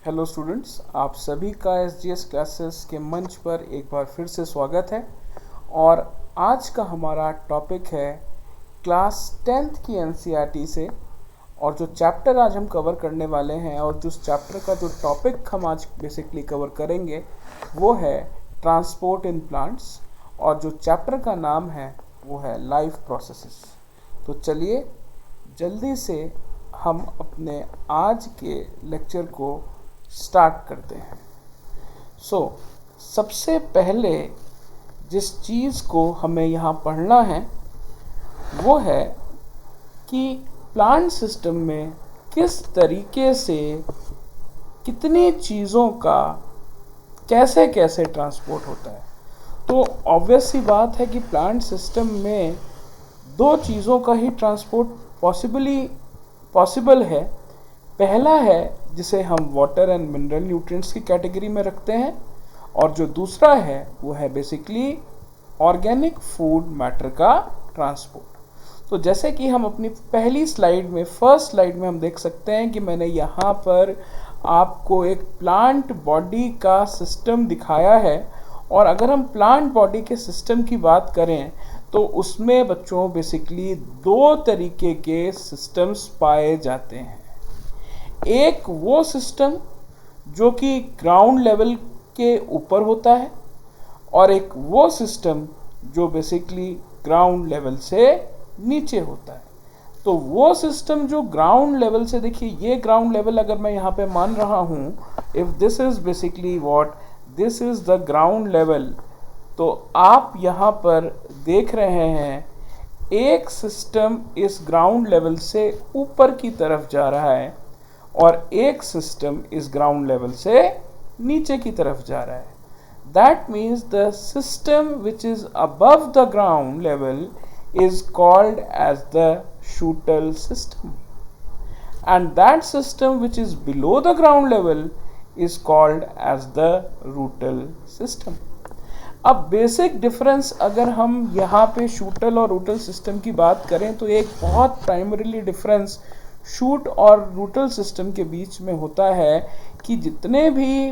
Hello students, आप सभी का एसजीएस क्लासेस के मंच पर एक बार फिर से स्वागत है। और आज का हमारा टॉपिक है क्लास 10th की एनसीईआरटी से। और जो चैप्टर आज हम कवर करने वाले हैं और जिस चैप्टर का जो टॉपिक हम आज बेसिकली कवर करेंगे वो है ट्रांसपोर्ट इन प्लांट्स, और जो चैप्टर का नाम है वो है लाइफ प्रोसेसेस। तो चलिए जल्दी से हम अपने आज के लेक्चर को स्टार्ट करते हैं। सबसे पहले जिस चीज़ को हमें यहाँ पढ़ना है वो है कि प्लांट सिस्टम में किस तरीके से कितनी चीज़ों का कैसे कैसे ट्रांसपोर्ट होता है। तो ऑब्वियस सी बात है कि प्लांट सिस्टम में दो चीज़ों का ही ट्रांसपोर्ट पॉसिबल है। पहला है जिसे हम वाटर एंड मिनरल न्यूट्रिएंट्स की कैटेगरी में रखते हैं, और जो दूसरा है वो है बेसिकली ऑर्गेनिक फूड मैटर का ट्रांसपोर्ट। तो जैसे कि हम अपनी पहली स्लाइड में फर्स्ट स्लाइड में हम देख सकते हैं कि मैंने यहाँ पर आपको एक प्लांट बॉडी का सिस्टम दिखाया है। और अगर हम प्लांट बॉडी के सिस्टम की बात करें तो उसमें बच्चों बेसिकली दो तरीके के सिस्टम्स पाए जाते हैं। एक वो सिस्टम जो कि ग्राउंड लेवल के ऊपर होता है, और एक वो सिस्टम जो बेसिकली ग्राउंड लेवल से नीचे होता है। तो वो सिस्टम जो ग्राउंड लेवल से, देखिए ये ग्राउंड लेवल अगर मैं यहाँ पे मान रहा हूँ, if this is basically what this is the ground level, तो आप यहाँ पर देख रहे हैं एक सिस्टम इस ग्राउंड लेवल से ऊपर की तरफ जा रहा है और एक सिस्टम इस ग्राउंड लेवल से नीचे की तरफ जा रहा है। That means the system which is above the ground level is called as the Schutel system, and that system which is below the ground level is called as the Rutel system. अब basic difference अगर हम यहाँ पे शूटल और रूटल system की बात करें तो एक बहुत प्राइमरीली डिफरेंस शूट और रूटल सिस्टम के बीच में होता है कि जितने भी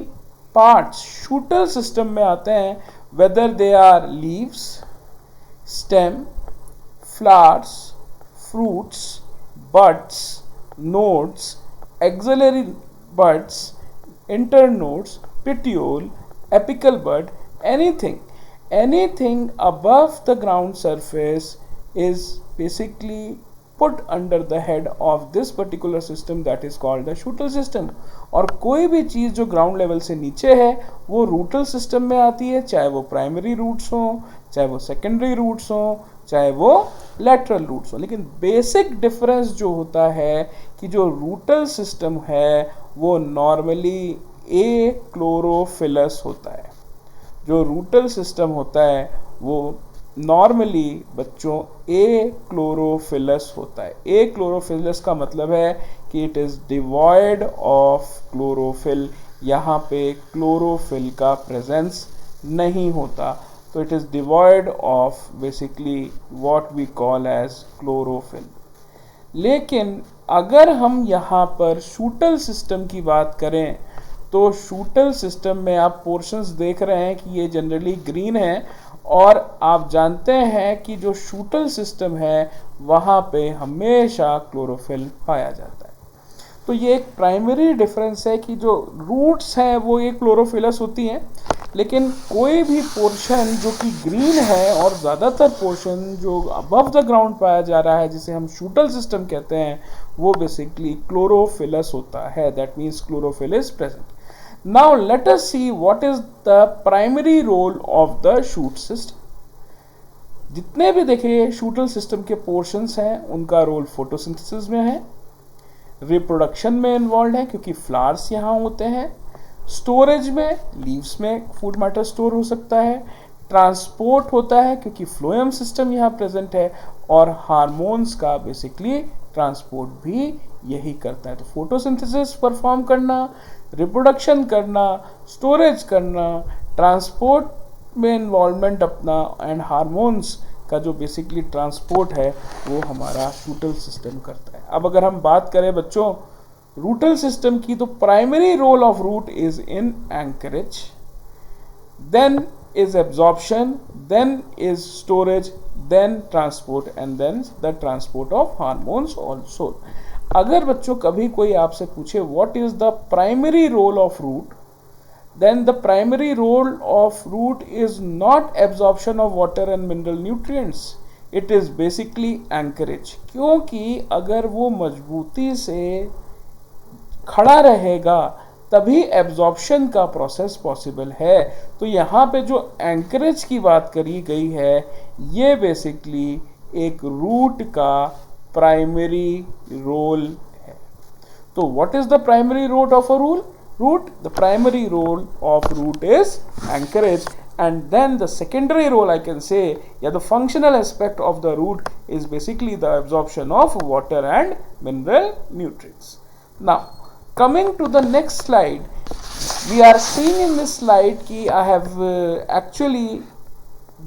पार्ट्स शूटल सिस्टम में आते हैं, whether they are leaves, stem, flowers, fruits, buds, nodes, axillary buds, internodes, petiole, apical bud, anything above the ground surface is basically put under the head of this particular system that is called the Schutel system. और कोई भी चीज़ जो ground level से नीचे है वो रूटल system में आती है, चाहे वो प्राइमरी रूट्स हों, चाहे वो सेकेंडरी रूट्स हों, चाहे वो लेटरल रूट्स हों। लेकिन बेसिक डिफरेंस जो होता है कि जो रूटल सिस्टम है वो नॉर्मली ए क्लोरोफिलस होता है। जो रूटल सिस्टम होता है वो नॉर्मली बच्चों ए क्लोरोफिलस होता है। ए क्लोरोफिलस का मतलब है कि it is devoid of chlorophyll. यहाँ पे क्लोरोफिल का प्रेजेंस नहीं होता, तो it is devoid of basically what we call as chlorophyll. लेकिन अगर हम यहाँ पर शूटल सिस्टम की बात करें तो शूटल सिस्टम में आप पोर्शंस देख रहे हैं कि ये जनरली ग्रीन है, और आप जानते हैं कि जो शूटल सिस्टम है वहाँ पे हमेशा क्लोरोफिल पाया जाता है। तो ये एक प्राइमरी डिफरेंस है कि जो रूट्स हैं वो ये क्लोरोफिलस होती हैं, लेकिन कोई भी पोर्शन जो कि ग्रीन है और ज़्यादातर पोर्शन जो अबव द ग्राउंड पाया जा रहा है जिसे हम शूटल सिस्टम कहते हैं वो बेसिकली क्लोरोफिलस होता है। That means chlorophyll is present. Now let us see what is the primary role of the shoot system. जितने भी देखिए शूटल सिस्टम के पोर्शंस हैं उनका रोल फोटोसिंथेसिस में है, रिप्रोडक्शन में इन्वॉल्व है क्योंकि फ्लावर्स यहाँ होते हैं, स्टोरेज में लीव्स में फूड मैटर स्टोर हो सकता है, ट्रांसपोर्ट होता है क्योंकि फ्लोएम सिस्टम यहाँ प्रेजेंट है, और हार्मोन्स का बेसिकली ट्रांसपोर्ट भी यही करता है। तो फोटोसिंथेसिस परफॉर्म करना, रिप्रोडक्शन करना, स्टोरेज करना, ट्रांसपोर्ट में इन्वॉल्वमेंट अपना, एंड हार्मोन्स का जो बेसिकली ट्रांसपोर्ट है वो हमारा शूटल सिस्टम करता है। अब अगर हम बात करें बच्चों रूटल सिस्टम की, तो primary role of root is in anchorage, then is absorption, then is storage, then transport, and then the transport of hormones also. अगर बच्चों कभी कोई आपसे पूछे what is the primary role of root, then the primary role of root is not absorption of water and mineral nutrients, it is basically anchorage. क्योंकि अगर वो मजबूती से खड़ा रहेगा तभी एब्जॉर्प्शन का प्रोसेस पॉसिबल है। तो यहाँ पे जो एंकरेज की बात करी गई है ये बेसिकली एक रूट का प्राइमरी रोल है। तो what is the primary role of a root? The primary role of root is anchorage, and then the secondary role I can say, the functional aspect of the root is basically the absorption of water and mineral nutrients. Now coming to the next slide, we are seeing in this slide ki I have actually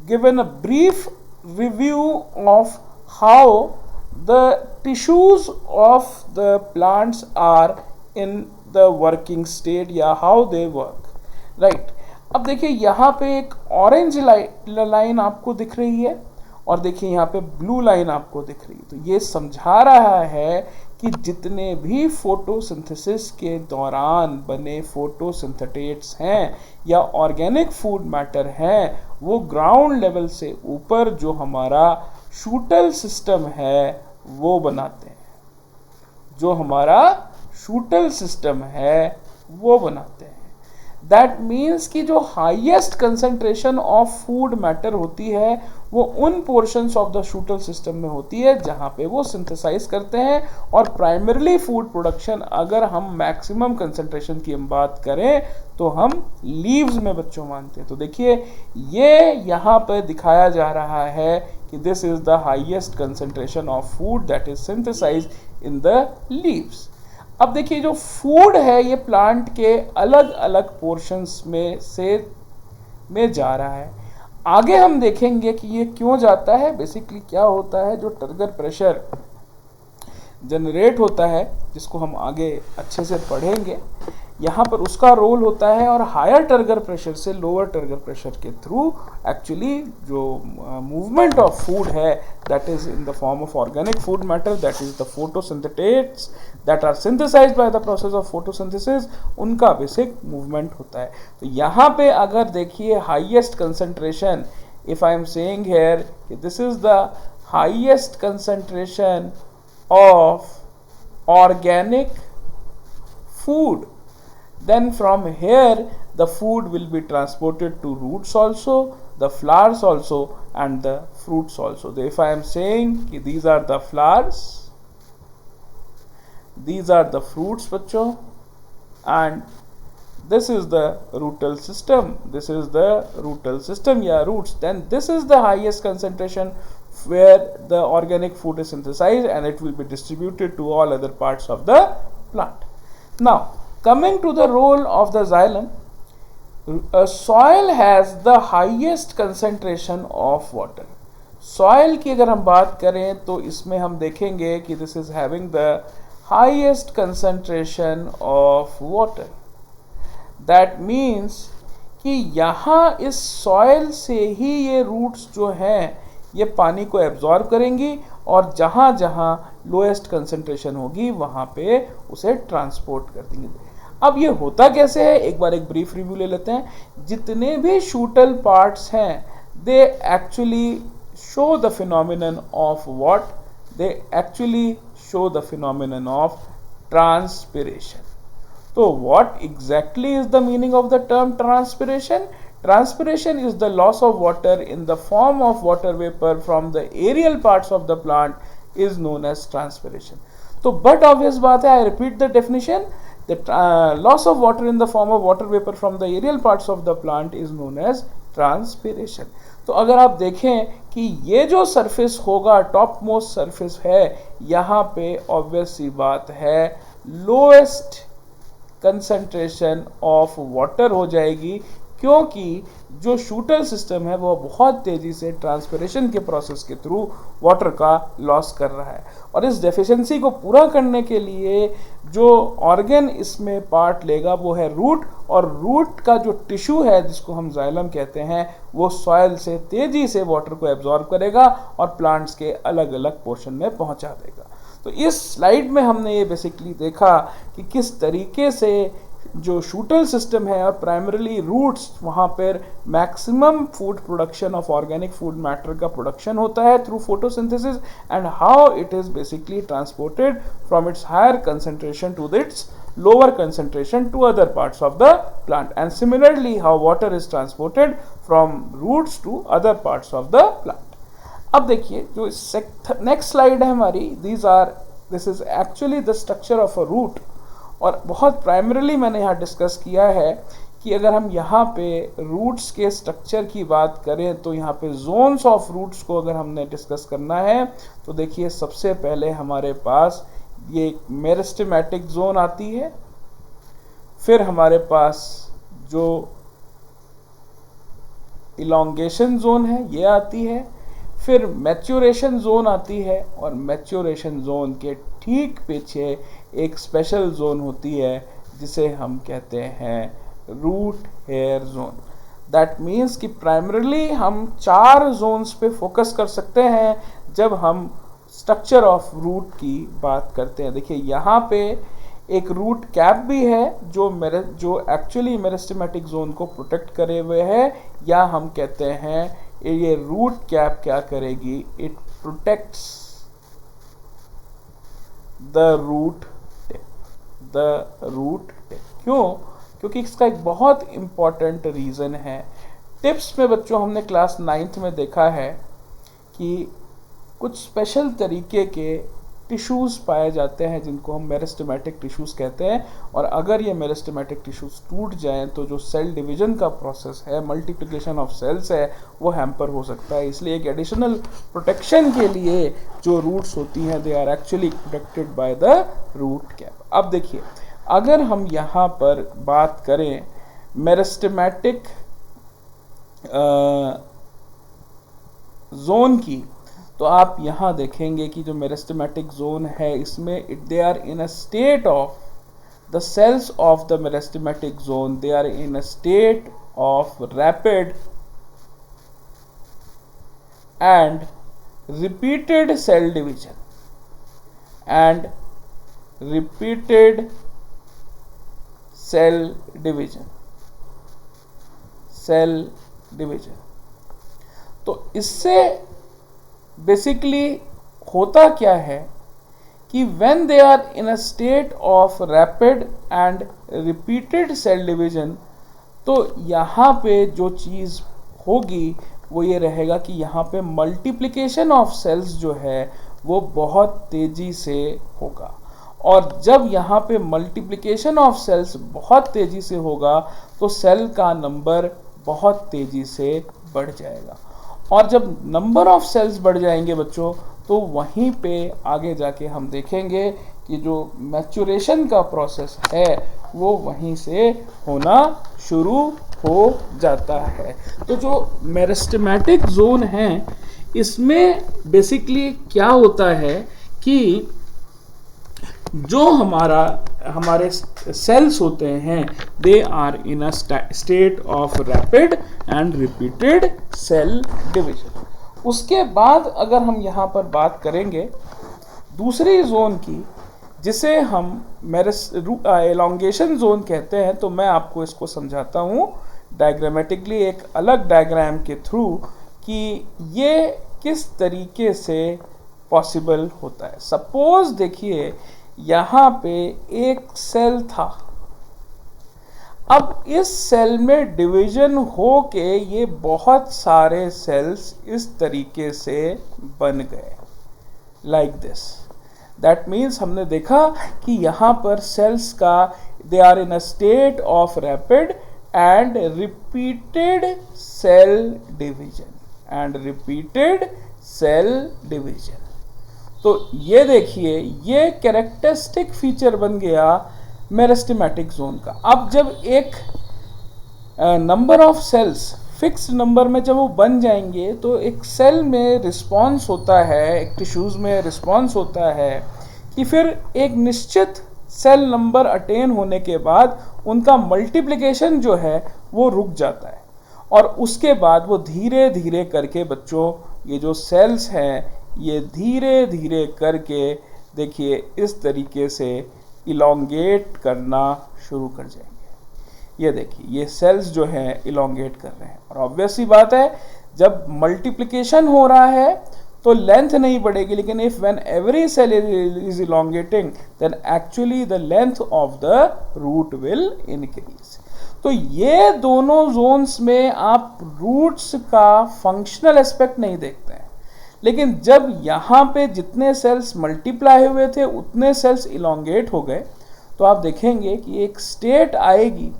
given a brief review of how the tissues of the plants are in the working state या how they work, right? अब देखिए यहाँ पे एक orange line आपको दिख रही है और देखिए यहाँ पे ब्लू लाइन आपको दिख रही है। तो ये समझा रहा है कि जितने भी फोटोसिंथेसिस के दौरान बने फोटोसिंथेटेट्स हैं या ऑर्गेनिक फूड मैटर हैं वो ग्राउंड लेवल से ऊपर जो हमारा शूटल सिस्टम है वो बनाते हैं, जो हमारा शूटल सिस्टम है वो बनाते हैं। दैट मीन्स कि जो highest concentration of food matter होती है वो उन पोर्शंस ऑफ द शूटल सिस्टम में होती है जहाँ पे वो सिंथेसाइज करते हैं। और प्राइमरली फूड प्रोडक्शन अगर हम मैक्सिमम कंसंट्रेशन की हम बात करें तो हम लीव्स में बच्चों मानते हैं। तो देखिए ये यहाँ पर दिखाया जा रहा है कि this is the highest concentration of food that is synthesise in the leaves. अब देखिए जो फूड है ये प्लांट के अलग अलग पोर्शंस में जा रहा है। आगे हम देखेंगे कि ये क्यों जाता है, बेसिकली क्या होता है। जो टर्गर प्रेशर जनरेट होता है जिसको हम आगे अच्छे से पढ़ेंगे, यहाँ पर उसका रोल होता है। और हायर टर्गर प्रेशर से लोअर टर्गर प्रेशर के थ्रू एक्चुअली जो मूवमेंट ऑफ फूड है that is in the form of organic food matter, that is the photosynthates that are synthesized by the process of photosynthesis, उनका basic movement होता है। तो यहाँ पे अगर देखिए highest concentration, if I am saying here this is the highest concentration of organic food, then from here the food will be transported to roots also, the flowers also, and the fruits also. So if I am saying these are the flowers, these are the fruits bachcho, and this is the rootal system, this is the rootal system, roots, then this is the highest concentration where the organic food is synthesized and it will be distributed to all other parts of the plant. Now coming to the role of the xylem, soil has the highest concentration of water. Soil की अगर हम बात करें तो इसमें हम देखेंगे कि this is having the highest concentration of water. That means कि यहाँ इस soil से ही ये roots जो हैं ये पानी को एब्जॉर्ब करेंगी और जहाँ जहाँ लोएस्ट कंसंट्रेशन होगी वहाँ पे उसे ट्रांसपोर्ट कर देंगे। अब ये होता कैसे है, एक बार एक ब्रीफ रिव्यू ले लेते हैं। जितने भी शूटल पार्ट्स हैं they actually show the phenomenon of what, they actually show the phenomenon of transpiration. तो what exactly is the meaning of the term transpiration? Transpiration is the loss of water in the form of water vapor from the aerial parts of the plant is known as transpiration. तो but obvious बात है, I repeat the definition, the loss of water in the form of water vapor from the aerial parts of the plant is known as transpiration. तो अगर आप देखें कि ये जो सरफेस होगा टॉप मोस्ट सरफेस है, यहाँ पे ऑब्वियस सी बात है लोएस्ट कंसंट्रेशन ऑफ वाटर हो जाएगी, क्योंकि जो शूटर सिस्टम है वो बहुत तेज़ी से ट्रांसपिरेशन के प्रोसेस के थ्रू वाटर का लॉस कर रहा है। और इस डेफिशिएंसी को पूरा करने के लिए जो ऑर्गन इसमें पार्ट लेगा वो है रूट, और रूट का जो टिश्यू है जिसको हम जाइलम कहते हैं वो सॉइल से तेज़ी से वाटर को एब्जॉर्ब करेगा और प्लांट्स के अलग अलग पोर्शन में पहुंचा देगा। तो इस स्लाइड में हमने ये बेसिकली देखा कि किस तरीके से जो शूटर सिस्टम है और प्राइमरीली रूट्स, वहाँ पर maximum food production of organic food matter का प्रोडक्शन होता है through photosynthesis, and how it is basically transported from its higher concentration to its lower concentration to other parts of the plant, and similarly how water is transported from roots to other parts of the plant. अब देखिए जो next slide है हमारी, this is actually the structure of a root, और बहुत primarily मैंने यहाँ discuss किया है कि अगर हम यहाँ पे रूट्स के स्ट्रक्चर की बात करें तो यहाँ पे जोन्स ऑफ रूट्स को अगर हमने डिस्कस करना है तो देखिए सबसे पहले हमारे पास ये मेरिस्टेमेटिक जोन आती है, फिर हमारे पास जो इलोंगेशन जोन है ये आती है, फिर मैच्योरेशन जोन आती है, और मैच्योरेशन जोन के ठीक पीछे एक स्पेशल जोन होती है जिसे हम कहते हैं root hair zone. That means कि प्राइमरीली हम 4 जोन्स पे फोकस कर सकते हैं जब हम स्ट्रक्चर ऑफ रूट की बात करते हैं। देखिए यहाँ पे एक रूट कैप भी है जो एक्चुअली मेरिस्टेमेटिक जोन को प्रोटेक्ट करे हुए है, या हम कहते हैं ये रूट कैप क्या करेगी, it protects the root tip. क्यों? क्योंकि इसका एक बहुत इंपॉर्टेंट रीजन है। टिप्स में बच्चों हमने क्लास 9th में देखा है कि कुछ स्पेशल तरीके के टिश्यूज़ पाए जाते हैं जिनको हम मेरिस्टेमेटिक टिश्यूज़ कहते हैं, और अगर ये मेरिस्टेमेटिक टिश्यूज़ टूट जाएं तो जो सेल डिवीजन का प्रोसेस है, मल्टीप्लिकेशन ऑफ सेल्स है, वो हैम्पर हो सकता है। इसलिए एक एडिशनल प्रोटेक्शन के लिए जो रूट्स होती हैं they are actually protected by the root cap. अब देखिए अगर हम यहाँ पर बात करें मेरिस्टेमेटिक जोन की, तो आप यहाँ देखेंगे कि जो मेरिस्टेमेटिक जोन है इसमें they are in a state of the cells of the meristematic zone, they are in a state of rapid and repeated cell division cell division. तो इससे बेसिकली होता क्या है कि when they are in a state of rapid and repeated cell division, तो यहाँ पे जो चीज़ होगी वो ये रहेगा कि यहाँ पे मल्टीप्लिकेशन ऑफ सेल्स जो है वो बहुत तेज़ी से होगा, और जब यहाँ पे मल्टीप्लिकेशन ऑफ सेल्स बहुत तेज़ी से होगा तो सेल का नंबर बहुत तेज़ी से बढ़ जाएगा, और जब नंबर ऑफ सेल्स बढ़ जाएंगे बच्चों तो वहीं पे आगे जाके हम देखेंगे कि जो मैच्योरेशन का प्रोसेस है वो वहीं से होना शुरू हो जाता है। तो जो मेरिस्टेमेटिक जोन है इसमें बेसिकली क्या होता है कि जो हमारे सेल्स होते हैं they are in a state of rapid and repeated cell division. उसके बाद अगर हम यहाँ पर बात करेंगे दूसरी जोन की जिसे हम एलोंगेशन जोन कहते हैं, तो मैं आपको इसको समझाता हूँ डायग्रामेटिकली एक अलग डायग्राम के थ्रू कि ये किस तरीके से पॉसिबल होता है। सपोज देखिए यहाँ पे एक सेल था, अब इस सेल में डिवीजन हो के ये बहुत सारे सेल्स इस तरीके से बन गए लाइक दिस। दैट मीन्स हमने देखा कि यहाँ पर सेल्स का they are in a state of rapid and repeated cell division तो ये देखिए ये कैरेक्टरिस्टिक फीचर बन गया मेरिस्टेमेटिक जोन का। अब जब एक number of cells, fixed number में जब वो बन जाएंगे तो एक सेल में रिस्पॉन्स होता है, एक टिश्यूज़ में रिस्पॉन्स होता है कि फिर एक निश्चित सेल नंबर अटेन होने के बाद उनका मल्टीप्लिकेशन जो है वो रुक जाता है, और उसके बाद वो धीरे धीरे करके बच्चों ये जो सेल्स हैं ये धीरे धीरे करके देखिए इस तरीके से इलोंगेट करना शुरू कर जाएंगे। ये देखिए ये सेल्स जो हैं इलोंगेट कर रहे हैं, और ऑब्वियस सी बात है जब मल्टीप्लिकेशन हो रहा है तो लेंथ नहीं बढ़ेगी, लेकिन if when every cell is elongating then actually the length of the root will increase. तो ये दोनों जोन्स में आप रूट्स का फंक्शनल एस्पेक्ट नहीं देखते हैं, लेकिन जब यहाँ पे जितने सेल्स मल्टीप्लाई हुए थे उतने सेल्स इलोंगेट हो गए, तो आप देखेंगे कि एक स्टेट आएगी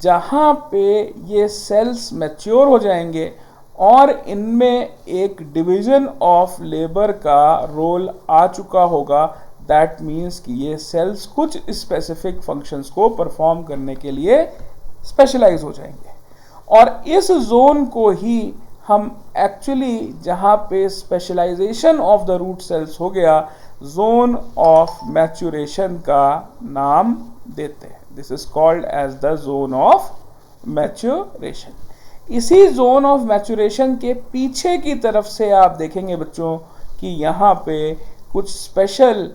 जहाँ पे ये सेल्स मैच्योर हो जाएंगे और इनमें एक डिवीजन ऑफ लेबर का रोल आ चुका होगा। दैट मीन्स कि ये सेल्स कुछ स्पेसिफिक फंक्शंस को परफॉर्म करने के लिए स्पेशलाइज हो जाएंगे, और इस जोन को ही हम एक्चुअली जहाँ पे specialisation of the root cells हो गया जोन ऑफ मैच्योरेशन का नाम देते हैं। This is called as the zone of maturation. इसी जोन ऑफ मैच्योरेशन के पीछे की तरफ से आप देखेंगे बच्चों कि यहाँ पे कुछ special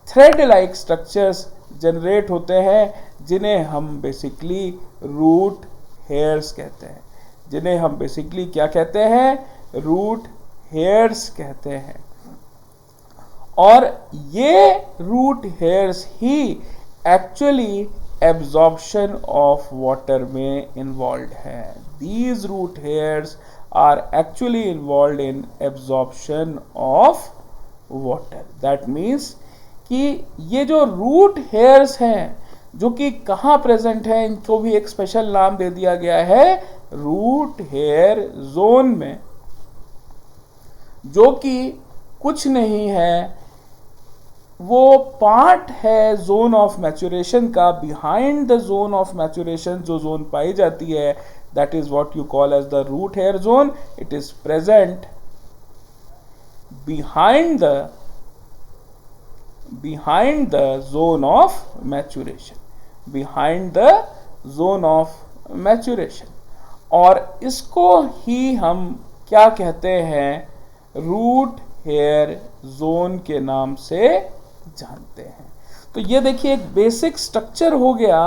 thread like structures generate होते हैं, जिन्हें हम बेसिकली रूट हेयर्स कहते हैं, जिन्हें हम बेसिकली क्या कहते हैं, रूट हेयर्स कहते हैं। और ये रूट हेयर्स ही एक्चुअली एब्जॉर्प्शन ऑफ वाटर में इन्वॉल्व हैं। These root hairs are actually involved in absorption of water. That means कि ये जो रूट हेयर्स हैं जो कि कहाँ प्रेजेंट हैं, इनको भी एक स्पेशल नाम दे दिया गया है रूट हेयर जोन में, जो कि कुछ नहीं है, वो पार्ट है जोन ऑफ मैच्योरेशन का। Behind the zone of maturation जो जोन पाई जाती है, that is what you call as the root hair zone. It is present behind the zone of maturation, behind the zone of maturation, और इसको ही हम क्या कहते हैं, रूट हेयर जोन के नाम से जानते हैं। तो ये देखिए एक बेसिक स्ट्रक्चर हो गया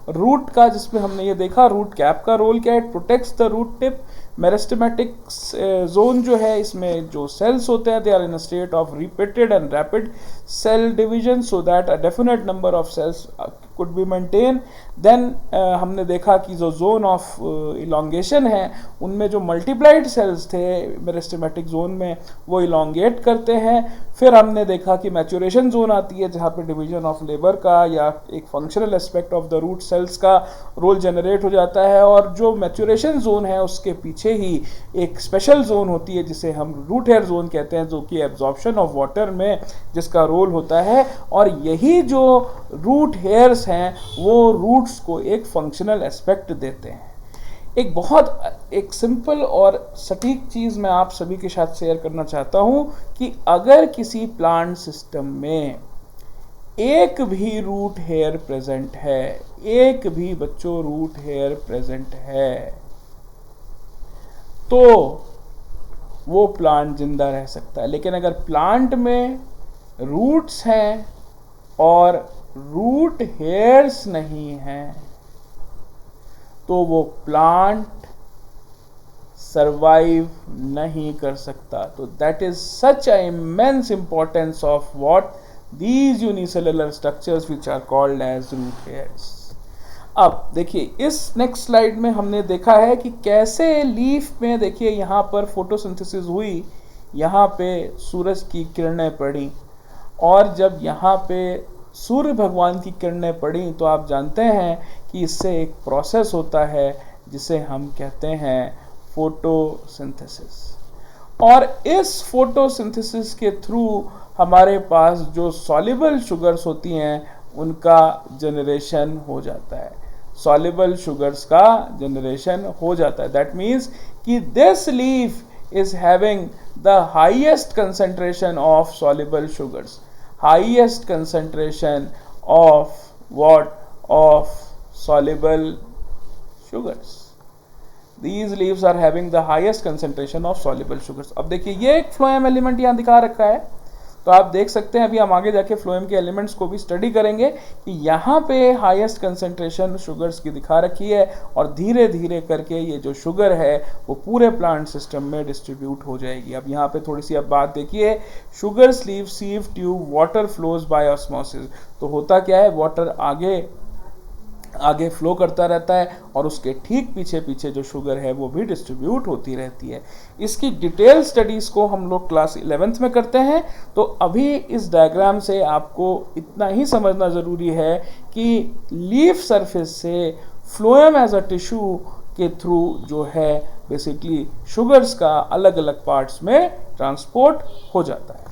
रूट का, जिसमें हमने ये देखा रूट कैप का रोल क्या है, it protects the root tip. Meristematic zone जो है, इसमें जो सेल्स होते हैं they are in a state of repeated and rapid cell division so that a definite number of cells could be maintain. Then हमने देखा कि जो जोन ऑफ इलोंगेशन है उनमें जो मल्टीप्लाइड सेल्स थे मेरिस्टेमेटिक जोन में वो इलोंगेट करते हैं। फिर हमने देखा कि मैच्योरेशन जोन आती है जहाँ पे डिवीजन ऑफ लेबर का या एक functional aspect of the root cells का रोल जनरेट हो जाता है, और जो मैच्योरेशन जोन है उसके पीछे ही एक स्पेशल जोन होती है जिसे हम रूट हेयर जोन कहते हैं, जो कि एब्जॉर्प्शन ऑफ वाटर में जिसका रोल होता है। और यही जो रूट हेयर्स हैं वो रूट्स को एक फंक्शनल एस्पेक्ट देते हैं। एक सिंपल और सटीक चीज़ मैं आप सभी के साथ शेयर करना चाहता हूँ कि अगर किसी प्लांट सिस्टम में एक भी रूट हेयर प्रेजेंट है, एक भी बच्चों रूट हेयर प्रेजेंट है, तो वो प्लांट जिंदा रह सकता है। लेकिन अगर प्लांट में रूट्स हैं और रूट हेयर्स नहीं हैं तो वो प्लांट सरवाइव नहीं कर सकता। तो that is such a immense importance of what these unicellular structures which are called as root hairs। अब देखिए इस नेक्स्ट स्लाइड में हमने देखा है कि कैसे लीफ में देखिए यहाँ पर फोटोसिंथेसिस हुई, यहाँ पे सूरज की किरणें पड़ी, और जब यहाँ पे सूर्य भगवान की किरणें पड़ी तो आप जानते हैं कि इससे एक प्रोसेस होता है जिसे हम कहते हैं फोटोसिंथेसिस। और इस फोटोसिंथेसिस के थ्रू हमारे पास जो सॉल्युबल शुगर्स होती हैं उनका जनरेशन हो जाता है। सॉल्युबल शुगर्स का जनरेशन हो जाता है। दैट मीन्स कि this leaf is having the highest concentration of soluble sugars, highest concentration of what, of soluble sugars. These leaves are having the highest concentration of soluble sugars. अब देखिए ये एक phloem element यहाँ दिखा रखा है, तो आप देख सकते हैं, अभी हम आगे जाके फ्लोएम के एलिमेंट्स को भी स्टडी करेंगे कि यहाँ पे हाईएस्ट कंसेंट्रेशन शुगर्स की दिखा रखी है और धीरे धीरे करके ये जो शुगर है वो पूरे प्लांट सिस्टम में डिस्ट्रीब्यूट हो जाएगी। अब यहाँ पे थोड़ी सी अब बात देखिए, sugar sleeve sieve tube water flows by osmosis. तो होता क्या है, वाटर आगे फ्लो करता रहता है और उसके ठीक पीछे पीछे जो शुगर है वो भी डिस्ट्रीब्यूट होती रहती है। इसकी डिटेल स्टडीज़ को हम लोग क्लास 11th में करते हैं। तो अभी इस डायग्राम से आपको इतना ही समझना ज़रूरी है कि लीफ सरफेस से फ्लोएम एज अ टिश्यू के थ्रू जो है बेसिकली शुगर्स का अलग अलग पार्ट्स में ट्रांसपोर्ट हो जाता है।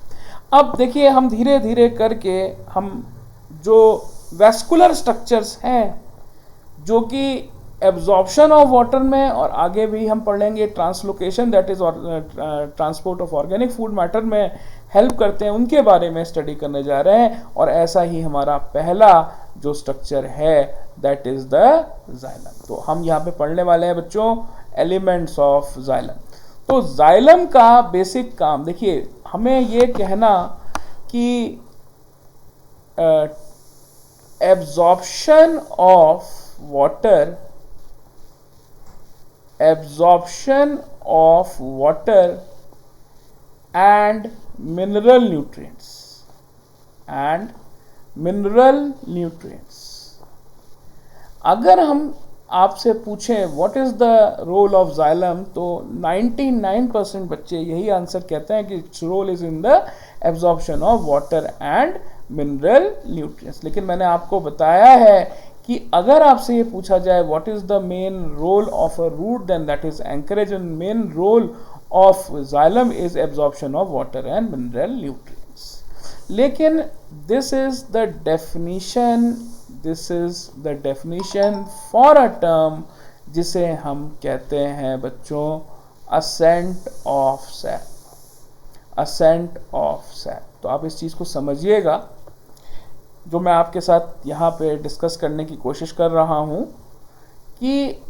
अब देखिए हम धीरे धीरे करके हम जो वैस्कुलर स्ट्रक्चर्स हैं जो कि एब्जॉर्प्शन ऑफ वाटर में और आगे भी हम पढ़ लेंगे translocation that is transport of organic food matter में हेल्प करते हैं, उनके बारे में स्टडी करने जा रहे हैं। और ऐसा ही हमारा पहला जो स्ट्रक्चर है दैट इज द जाइलम। तो हम यहाँ पे पढ़ने वाले हैं बच्चों एलिमेंट्स ऑफ जाइलम। तो जाइलम का बेसिक काम देखिए, हमें ये कहना कि absorption of water and mineral nutrients अगर हम आपसे पूछें what is the role of xylem, तो 99% बच्चे यही आंसर कहते हैं कि its role is in the absorption of water and mineral nutrients. लेकिन मैंने आपको बताया है कि अगर आपसे ये पूछा जाए what is the main role of a root, then that is anchorage, and main role of xylem is absorption of water and mineral nutrients. लेकिन this is the definition for a term जिसे हम कहते हैं बच्चों ascent of sap. Ascent of sap, तो आप इस चीज़ को समझिएगा जो मैं आपके साथ यहाँ पे डिस्कस करने की कोशिश कर रहा हूँ कि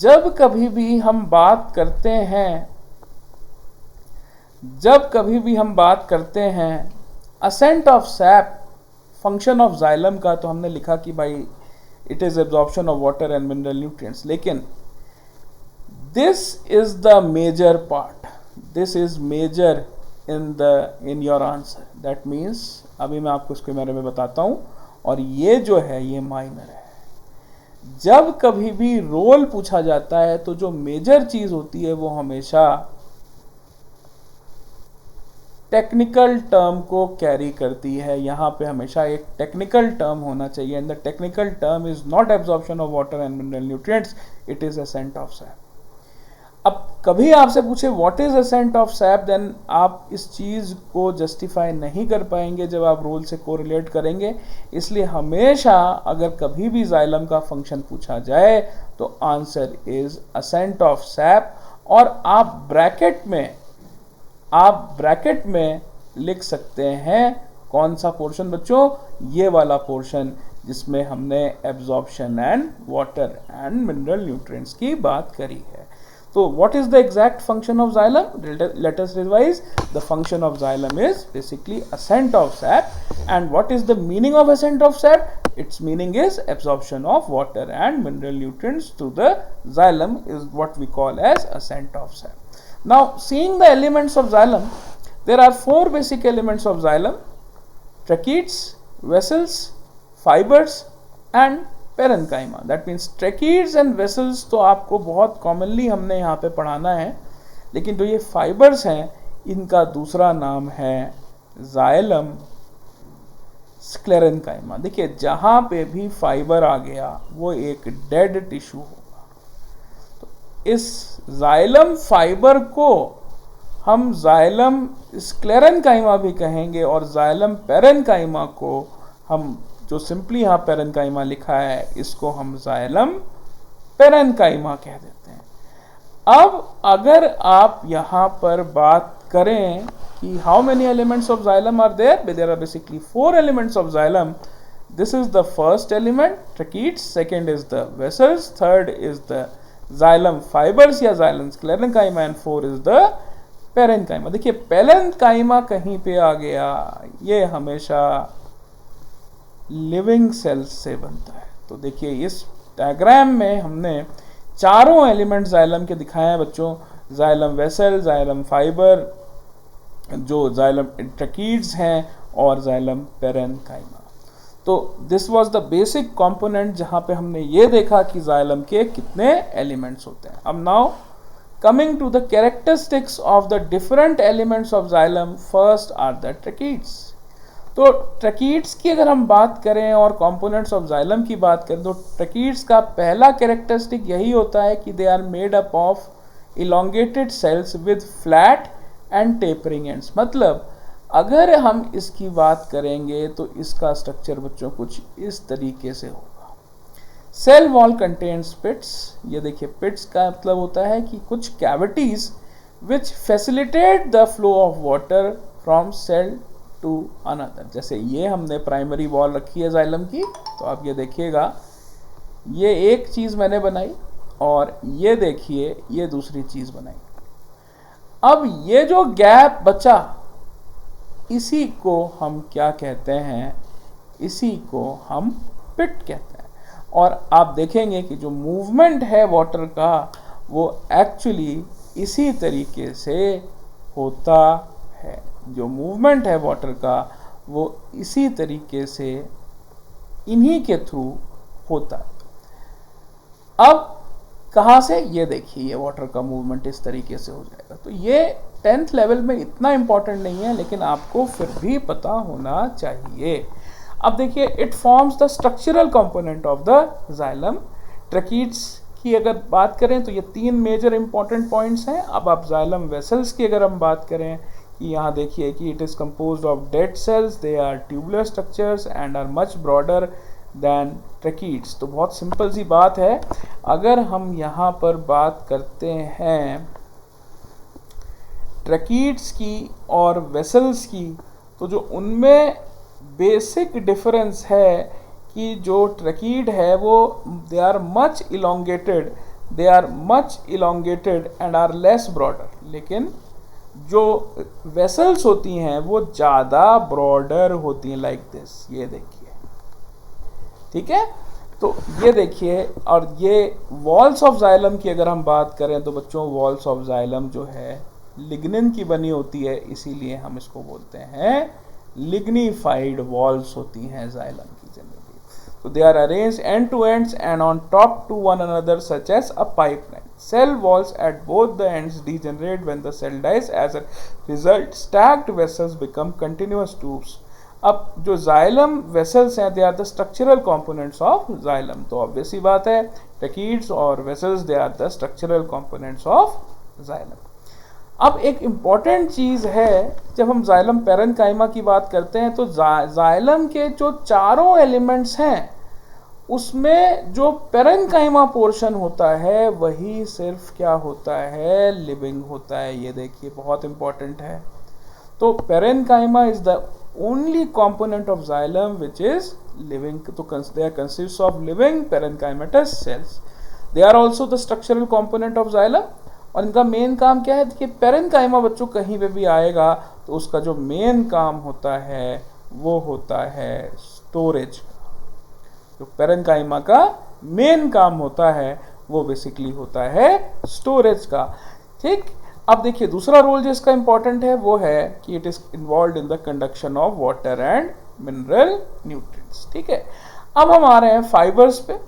जब कभी भी हम बात करते हैं ascent of sap function of xylem का, तो हमने लिखा कि भाई it is absorption of water and mineral nutrients. लेकिन this is the major part, this is major in your answer. That means अभी मैं आपको इसके बारे में बताता हूँ, और ये जो है ये माइनर है। जब कभी भी रोल पूछा जाता है तो जो मेजर चीज होती है वो हमेशा टेक्निकल टर्म को कैरी करती है। यहाँ पे हमेशा एक टेक्निकल टर्म होना चाहिए, and the technical term is not absorption of water and mineral nutrients, it is ascent of sap. अब कभी आपसे पूछे what is ascent of sap, then आप इस चीज़ को जस्टिफाई नहीं कर पाएंगे जब आप रोल से कोरिलेट करेंगे। इसलिए हमेशा अगर कभी भी जाइलम का फंक्शन पूछा जाए तो answer is ascent of sap. और आप ब्रैकेट में लिख सकते हैं कौन सा पोर्शन बच्चों, ये वाला पोर्शन जिसमें हमने absorption and water and mineral nutrients की बात करी है। So what is the exact function of xylem? Let us revise. The function of xylem is basically ascent of sap. And what is the meaning of ascent of sap? Its meaning is absorption of water and mineral nutrients through the xylem is what we call as ascent of sap. Now seeing the elements of xylem, there are 4 basic elements of xylem: tracheids, vessels, fibers and parenchyma. That means tracheids and vessels तो आपको बहुत commonly हमने यहाँ पे पढ़ाना है, लेकिन जो ये फाइबर्स हैं इनका दूसरा नाम है जाइलम स्क्लेरेन्काइमा। देखिए जहाँ पे भी फाइबर आ गया वो एक डेड टिश्यू होगा। तो इस जाइलम फाइबर को हम जाइलम स्क्लेरेन्काइमा भी कहेंगे और जाइलम पेरेन्काइमा को हम जो सिंपली यहाँ पेरेन्काइमा लिखा है इसको हम जाइलम पेरेन्काइमा कह देते हैं। अब अगर आप यहाँ पर बात करें कि how many elements of xylem are there are basically 4 elements of xylem. This is the first element tracheids, second is the vessels, third is the xylem fibres या xylem sclerenchyma and 4 is the parenchyma. देखिए parenchyma कहीं पे आ गया, ये हमेशा living cells से बनता है। तो देखिए इस डायग्राम में हमने चारों एलिमेंट जाइलम के दिखाए हैं बच्चों, जाइलम वेसल, जाइलम फाइबर, जो जाइलम ट्रकीड्स हैं और जाइलम पेरेन्काइमा। तो this was the basic component जहां पे हमने ये देखा कि जाइलम के कितने एलिमेंट्स होते हैं। अब now coming to the characteristics of the different elements of xylem, first are the tracheids. तो ट्रकीड्स की अगर हम बात करें और कंपोनेंट्स ऑफ जाइलम की बात करें तो ट्रकीड्स का पहला कैरेक्टरिस्टिक यही होता है कि they are made up of elongated cells with flat and tapering ends. मतलब अगर हम इसकी बात करेंगे तो इसका स्ट्रक्चर बच्चों कुछ इस तरीके से होगा। सेल वॉल कंटेन्स पिट्स, ये देखिए पिट्स का मतलब होता है कि कुछ cavities which facilitate the flow of water from cell to another. जैसे ये हमने प्राइमरी वॉल रखी है जाइलम की, तो आप ये देखिएगा ये एक चीज मैंने बनाई और ये देखिए ये दूसरी चीज बनाई। अब ये जो गैप बचा इसी को हम क्या कहते हैं, इसी को हम पिट कहते हैं। और आप देखेंगे कि जो मूवमेंट है वाटर का वो एक्चुअली इसी तरीके से होता है। जो मूवमेंट है वाटर का वो इसी तरीके से इन्हीं के थ्रू होता है। अब कहाँ से, ये देखिए ये वाटर का मूवमेंट इस तरीके से हो जाएगा। तो ये 10th लेवल में इतना इंपॉर्टेंट नहीं है, लेकिन आपको फिर भी पता होना चाहिए। अब देखिए it forms the structural component of the xylem. Tracheids की अगर बात करें तो ये 3 मेजर इंपॉर्टेंट पॉइंट्स हैं। अब आप जाइलम वेसल्स की अगर हम बात करें कि यहाँ देखिए कि it is composed of dead cells, they are tubular structures and are much broader than tracheids. तो बहुत सिंपल सी बात है। अगर हम यहाँ पर बात करते हैं ट्रकीड्स की और वेसल्स की, तो जो उनमें बेसिक डिफरेंस है कि जो ट्रकीड है वो they are much elongated and are less broader, लेकिन जो वेसल्स होती हैं वो ज़्यादा ब्रॉडर होती हैं, लाइक दिस। ये देखिए, ठीक है। तो ये देखिए, और ये वॉल्स ऑफ जाइलम की अगर हम बात करें तो बच्चों वॉल्स ऑफ जाइलम जो है लिग्निन की बनी होती है, इसीलिए हम इसको बोलते हैं लिग्निफाइड वॉल्स होती हैं जाइलम की जनरली। तो they are arranged end to ends end on top to one another such as a pipeline. Cell walls at both the ends degenerate when the cell dies. As a result, stacked vessels become continuous tubes. अब जो xylem vessels हैं, they are the structural components of xylem. तो obvious सी बात है tracheids और vessels they are the structural components of xylem. अब एक इम्पॉर्टेंट चीज़ है, जब हम जाइलम पेरेन्काइमा की बात करते हैं तो जाइलम के जो चारों एलिमेंट्स हैं उसमें जो पेरेन्काइमा पोर्शन होता है वही सिर्फ क्या होता है, लिविंग होता है। ये देखिए बहुत इंपॉर्टेंट है। तो parenchyma is the only component of xylem which is living. तो they consist of living parenchymatous cells. They are also the structural component of xylem. और इनका मेन काम क्या है, देखिए पेरेन्काइमा बच्चों कहीं पे भी आएगा तो उसका जो मेन काम होता है वो होता है स्टोरेज। जो पेरेन्काइमा का मेन काम होता है वो बेसिकली होता है स्टोरेज का, ठीक। अब देखिए दूसरा रोल जो इसका इंपॉर्टेंट है वो है कि it is involve in the conduction of water and mineral nutrients, ठीक है। अब हम आ रहे हैं फाइबर्स पे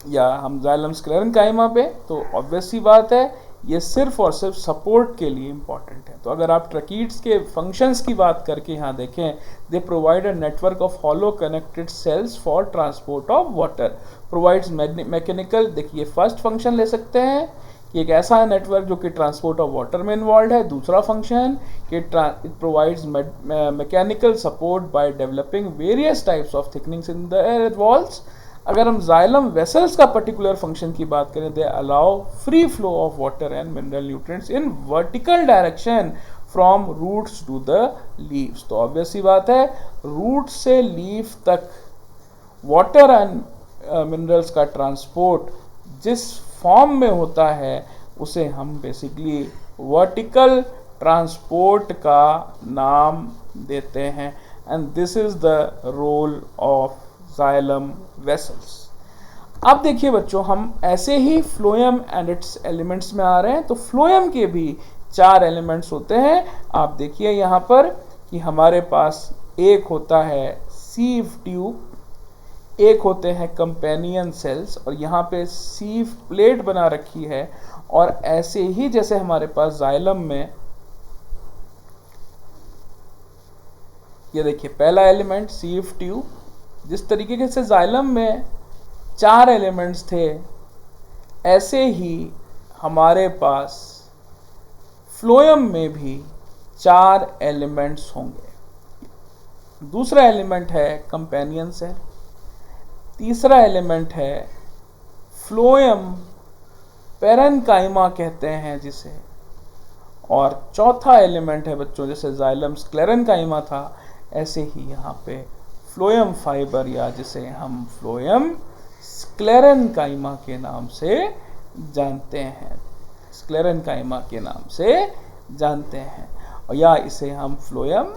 या हम जाइलम स्क्लेरेन्काइमा पे। तो ऑब्वियस सी बात है ये सिर्फ और सिर्फ सपोर्ट के लिए इम्पॉर्टेंट है। तो अगर आप ट्रकीड्स के फंक्शंस की बात करके यहाँ देखें, they provide a network of hollow connected cells for transport of water, provides mechanical. देखिए फर्स्ट फंक्शन ले सकते हैं कि एक ऐसा नेटवर्क जो कि ट्रांसपोर्ट ऑफ वाटर में इन्वॉल्व है। दूसरा फंक्शन कि it provides mechanical support by developing various types of thickenings in the air walls. अगर हम जाइलम वेसल्स का पर्टिकुलर फंक्शन की बात करें, they allow free flow of water and mineral nutrients in vertical direction from roots to the leaves. तो obvious ही बात है, रूट से लीफ तक वाटर एंड मिनरल्स का ट्रांसपोर्ट जिस फॉर्म में होता है उसे हम बेसिकली वर्टिकल ट्रांसपोर्ट का नाम देते हैं। And this is the role of xylem vessels. अब देखिए बच्चों, हम ऐसे ही फ्लोएम एंड इट्स एलिमेंट्स में आ रहे हैं। तो फ्लोएम के भी 4 एलिमेंट्स होते हैं। आप देखिए यहाँ पर कि हमारे पास एक होता है सीव ट्यूब, एक होते हैं कंपेनियन सेल्स, और यहाँ पे सीव प्लेट बना रखी है। और ऐसे ही जैसे हमारे पास जाइलम में, ये देखिए पहला एलिमेंट सीव ट्यूब, जिस तरीके से जाइलम में 4 एलिमेंट्स थे, ऐसे ही हमारे पास फ्लोएम में भी 4 एलिमेंट्स होंगे। दूसरा एलिमेंट है कंपेनियन सेल, तीसरा एलिमेंट है फ्लोएम पेरेन्काइमा कहते हैं जिसे, और चौथा एलिमेंट है बच्चों, जैसे जाइलम स्क्लेरेन्काइमा था, ऐसे ही यहाँ पे फ्लोएम फाइबर, या जिसे हम फ्लोएम स्क्लेरेन्काइमा के नाम से जानते हैं, स्क्लेरेन्काइमा के नाम से जानते हैं, और या इसे हम फ्लोएम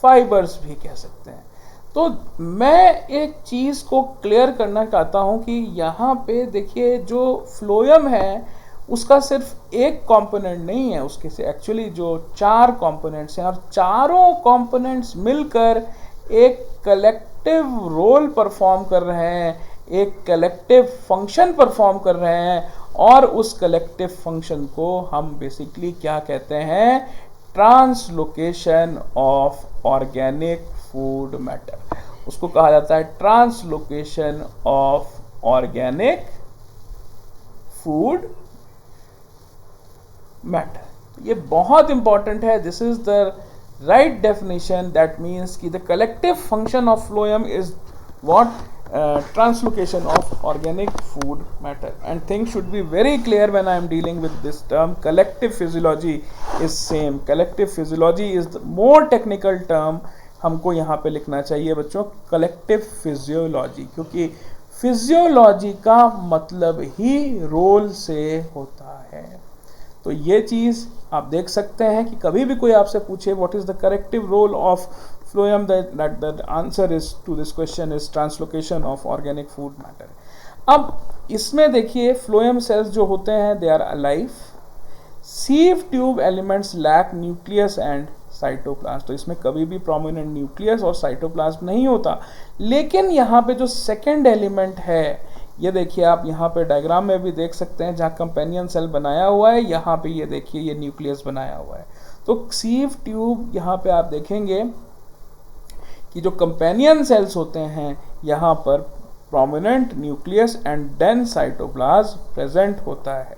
फाइबर्स भी कह सकते हैं। तो मैं एक चीज़ को क्लियर करना चाहता हूँ कि यहाँ पे देखिए जो फ्लोएम है उसका सिर्फ एक कंपोनेंट नहीं है, उसके से एक्चुअली जो 4 कंपोनेंट्स हैं, और चारों कंपोनेंट्स मिलकर एक कलेक्टिव रोल परफॉर्म कर रहे हैं, एक कलेक्टिव फंक्शन परफॉर्म कर रहे हैं, और उस कलेक्टिव फंक्शन को हम बेसिकली क्या कहते हैं, translocation of organic food matter. उसको कहा जाता है translocation of organic food matter. ये बहुत इंपॉर्टेंट है। This is the right definition, that means कि the collective function of phloem is what, translocation of organic food matter, and things should be very clear when I am dealing with this term. Collective physiology is same. Collective physiology is the more technical term हमको यहाँ पे लिखना चाहिए बच्चों, collective physiology, क्योंकि physiology का मतलब ही role से होता है। तो ये चीज़ आप देख सकते हैं कि कभी भी कोई आपसे पूछे what is the corrective role of phloem, that answer is to this question is translocation of organic food matter. अब इसमें देखिए फ्लोएम सेल्स जो होते हैं they are alive. Sieve tube elements lack nucleus and cytoplasm, तो इसमें कभी भी प्रोमिनेंट न्यूक्लियस और साइटोप्लाज्म नहीं होता। लेकिन यहाँ पे जो सेकेंड एलिमेंट है, ये देखिए आप यहाँ पे डायग्राम में भी देख सकते हैं, जहाँ कंपेनियन सेल बनाया हुआ है, यहाँ पे ये देखिए ये न्यूक्लियस बनाया हुआ है। तो सीव ट्यूब यहाँ पे आप देखेंगे कि जो कंपेनियन सेल्स होते हैं यहाँ पर prominent nucleus and dense cytoplasm present होता है।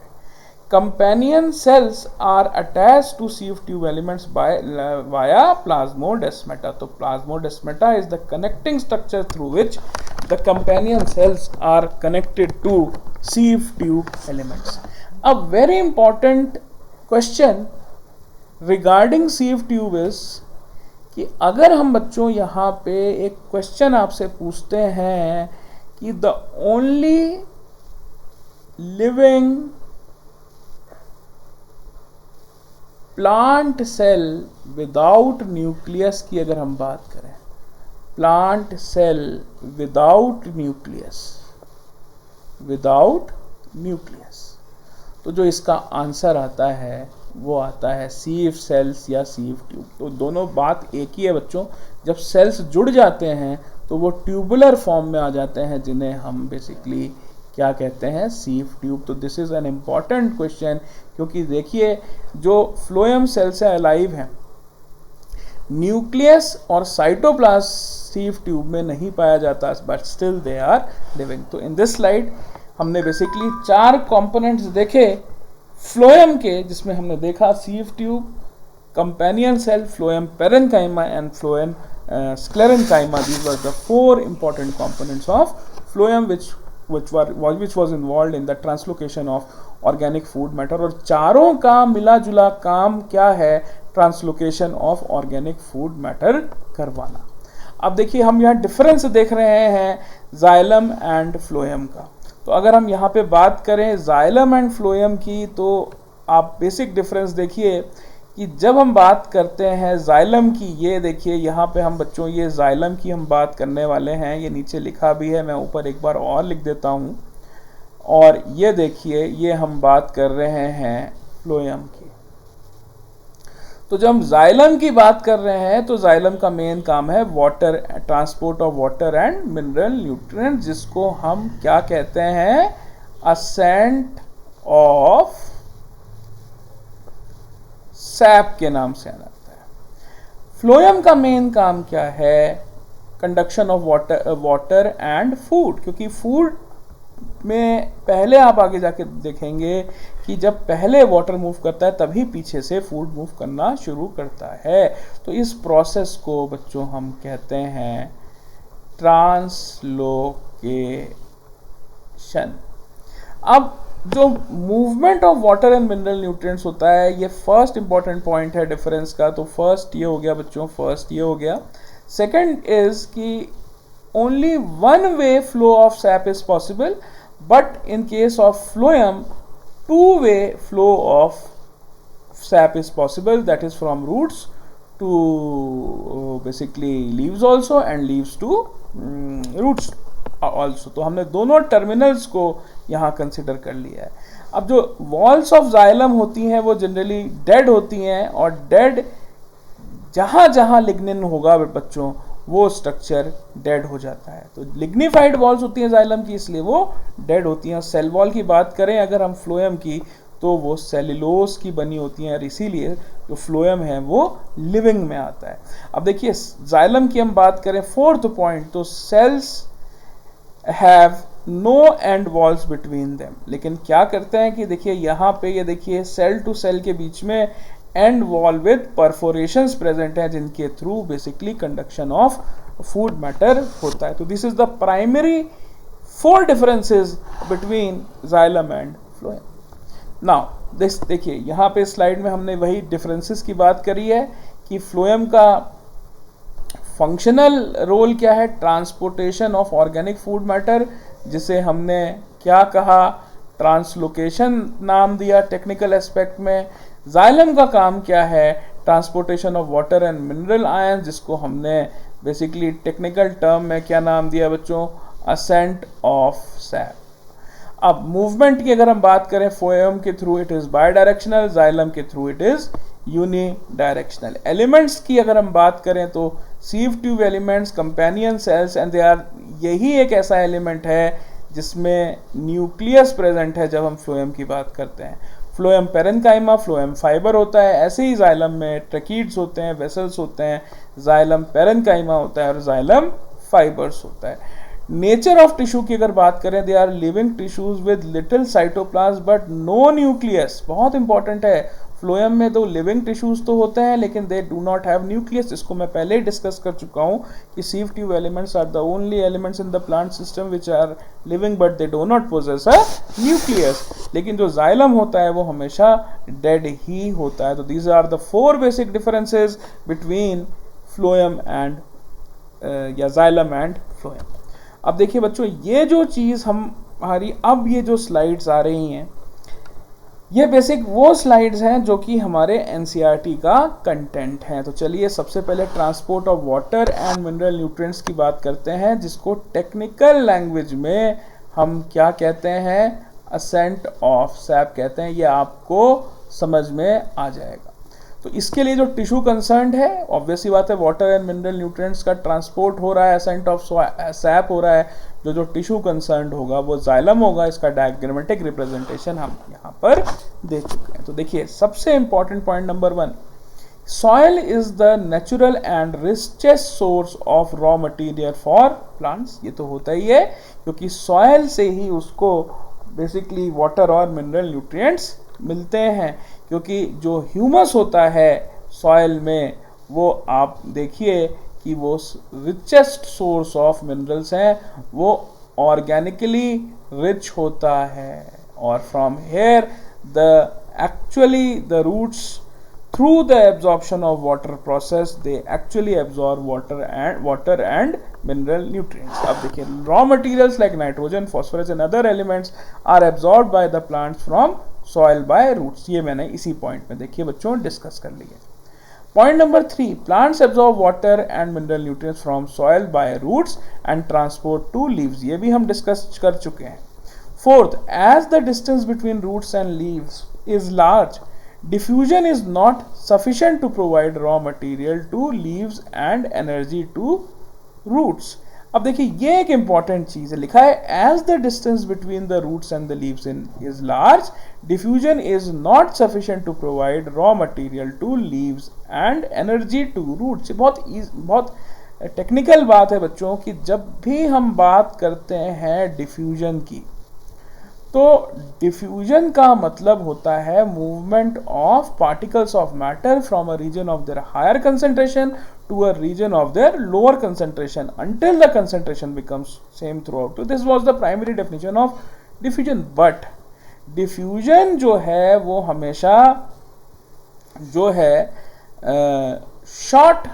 Companion cells are attached to sieve tube elements via plasmodesmata. तो plasmodesmata is the connecting structure through which the companion cells are connected to sieve tube elements. A very important question regarding sieve tube is कि अगर हम बच्चों यहाँ पे एक question आपसे पूछते हैं कि the only living plant cell without nucleus की अगर हम बात करें, प्लांट सेल विदाउट न्यूक्लियस, तो जो इसका आंसर आता है वो आता है सीव सेल्स या सीव ट्यूब। तो दोनों बात एक ही है बच्चों, जब सेल्स जुड़ जाते हैं तो वो ट्यूबुलर फॉर्म में आ जाते हैं, जिन्हें हम बेसिकली क्या कहते हैं, सीव ट्यूब। तो this is an important question, क्योंकि देखिए जो फ्लोएम सेल्स है अलाइव हैं, न्यूक्लियस और साइटोप्लाज्म सीव ट्यूब में नहीं पाया जाता, but still they are living. तो इन दिस स्लाइड हमने बेसिकली 4 कंपोनेंट्स देखे फ्लोएम के, जिसमें हमने देखा sieve tube, companion cell, phloem parenchyma and phloem sclerenchyma. These were the 4 important components of phloem which was involved in the translocation of organic food matter. और चारों का मिला जुला काम क्या है? Translocation of organic food matter करवाना। अब देखिए हम यहाँ डिफरेंस देख रहे हैं जाइलम एंड फ्लोएम का। तो अगर हम यहाँ पे बात करें जाइलम एंड फ्लोएम की, तो आप बेसिक डिफरेंस देखिए कि जब हम बात करते हैं जाइलम की, ये देखिए यहाँ पे हम बच्चों ये जाइलम की हम बात करने वाले हैं, ये नीचे लिखा भी है, मैं ऊपर एक बार और लिख देता हूँ। और ये देखिए ये हम बात कर रहे हैं फ्लोएम की। तो जब हम जाइलम की बात कर रहे हैं तो जाइलम का मेन काम है water, transport of water and mineral nutrient, जिसको हम क्या कहते हैं? असेंट ऑफ सैप के नाम से आता है। फ्लोएम का मेन काम क्या है? Conduction of water and food, क्योंकि फूड में पहले आप आगे जाके देखेंगे कि जब पहले वाटर मूव करता है तभी पीछे से फूड मूव करना शुरू करता है। तो इस प्रोसेस को बच्चों हम कहते हैं ट्रांसलोकेशन। अब जो movement of water and mineral nutrients होता है, ये फर्स्ट इंपॉर्टेंट पॉइंट है डिफरेंस का। तो फर्स्ट ये हो गया बच्चों, फर्स्ट ये हो गया। सेकंड इज कि only one way flow of sap is possible, but in case of phloem 2 way flow of sap is possible, that is from roots to basically leaves also and leaves to roots also. तो हमने दोनों terminals को यहाँ consider कर लिया है। अब जो वॉल्स ऑफ जाइलम होती हैं वो जनरली डेड होती हैं, और डेड जहाँ जहाँ लिग्निन होगा बच्चों वो स्ट्रक्चर डेड हो जाता है। तो लिग्निफाइड वॉल्स होती हैं जाइलम की, इसलिए वो डेड होती हैं। सेल वॉल की बात करें अगर हम फ्लोएम की, तो वो सेल्यूलोज की बनी होती हैं, और इसीलिए जो फ्लोएम है वो लिविंग में आता है। अब देखिए जाइलम की हम बात करें, फोर्थ पॉइंट, तो cells have no end walls between them. लेकिन क्या करते हैं कि देखिए यहाँ पे ये देखिए सेल टू सेल के बीच में एंड वॉल विद परफोरेशंस प्रेजेंट हैं, जिनके through basically conduction of food matter होता है। तो this is the primary 4 differences between xylem and phloem. Now this देखिए यहाँ पे स्लाइड में हमने वही डिफरेंसेस की बात करी है कि फ्लोएम का फंक्शनल रोल क्या है? Transportation of organic food matter, जिसे हमने क्या कहा? ट्रांसलोकेशन नाम दिया टेक्निकल एस्पेक्ट में। जाइलम का काम क्या है? Transportation of water and mineral ion, जिसको हमने बेसिकली टेक्निकल टर्म में क्या नाम दिया बच्चों? Ascent of sap. अब मूवमेंट की अगर हम बात करें, फ्लोएम के through it is bidirectional, xylem के through it is unidirectional. Elements की अगर हम बात करें तो sieve tube elements, companion cells, and they are, यही एक ऐसा एलिमेंट है जिसमें न्यूक्लियस प्रेजेंट है जब हम फ्लोएम की बात करते हैं। फ्लोएम पेरेन्काइमा, फ्लोएम फाइबर होता है। ऐसे ही जाइलम में ट्रैकीड्स होते हैं, वेसल्स होते हैं, जाइलम पेरेन्काइमा होता है और जाइलम फाइबर्स होता है। नेचर ऑफ टिश्यू की अगर बात करें, they are living tissues with little cytoplasm but no nucleus. बहुत इंपॉर्टेंट है, फ्लोएम में तो लिविंग टिश्यूज तो होते हैं लेकिन they do not have nucleus. इसको मैं पहले ही डिस्कस कर चुका हूँ कि sieve tube elements are the only elements in the plant system which are living but they do not possess a nucleus. लेकिन जो जाइलम होता है वो हमेशा डेड ही होता है। तो these are the 4 basic differences between phloem and या जाइलम एंड फ्लोएम। अब देखिए बच्चों, ये जो चीज़ हमारी अब ये जो स्लाइड्स आ रही हैं, ये बेसिक वो स्लाइड्स हैं जो कि हमारे एनसीईआरटी का कंटेंट है। तो चलिए सबसे पहले transport of water and mineral nutrients की बात करते हैं, जिसको टेक्निकल लैंग्वेज में हम क्या कहते हैं? असेंट ऑफ सैप कहते हैं। ये आपको समझ में आ जाएगा। तो इसके लिए जो टिश्यू कंसर्न है, ऑब्वियसली बात है, वाटर एंड मिनरल न्यूट्रिएंट्स का ट्रांसपोर्ट हो रहा है, असेंट ऑफ सैप हो रहा है। जो टिश्यू कंसर्न होगा वो जाइलम होगा। इसका डायग्रामेटिक रिप्रेजेंटेशन हम यहाँ पर दे चुके हैं। तो देखिए सबसे important point number 1, soil is the natural and richest source of raw material for plants. ये तो होता ही है क्योंकि सॉइल से ही उसको बेसिकली वाटर और मिनरल न्यूट्रिएंट्स मिलते हैं, क्योंकि जो ह्यूमस होता है सॉइल में वो आप देखिए कि वो रिचेस्ट सोर्स ऑफ मिनरल्स हैं, वो ऑर्गेनिकली रिच होता है। और from here the actually the roots through the absorption of water process they actually absorb water and mineral nutrients। अब देखिए raw materials like nitrogen, phosphorus and other elements are absorbed by the plants from soil by roots। ये मैंने इसी point में देखिए बच्चों discuss कर लिया। Point number 3, plants absorb water and mineral nutrients from soil by roots and transport to leaves। ये भी हम डिस्कस कर चुके हैं। Fourth, as the distance between roots and leaves is large, diffusion is not sufficient to provide raw material to leaves and energy to roots। अब देखिए ये एक इंपॉर्टेंट चीज है, लिखा है as the distance between the roots and the leaves is large, diffusion is not sufficient to provide raw material to leaves and energy to roots। बहुत technical बात है बच्चों कि जब भी हम बात करते हैं डिफ्यूजन की, तो डिफ्यूजन का मतलब होता है movement of particles of matter from a region of their higher concentration to a region of their lower concentration until the concentration becomes same throughout. This was the primary definition of diffusion. But diffusion जो है वो हमेशा जो है short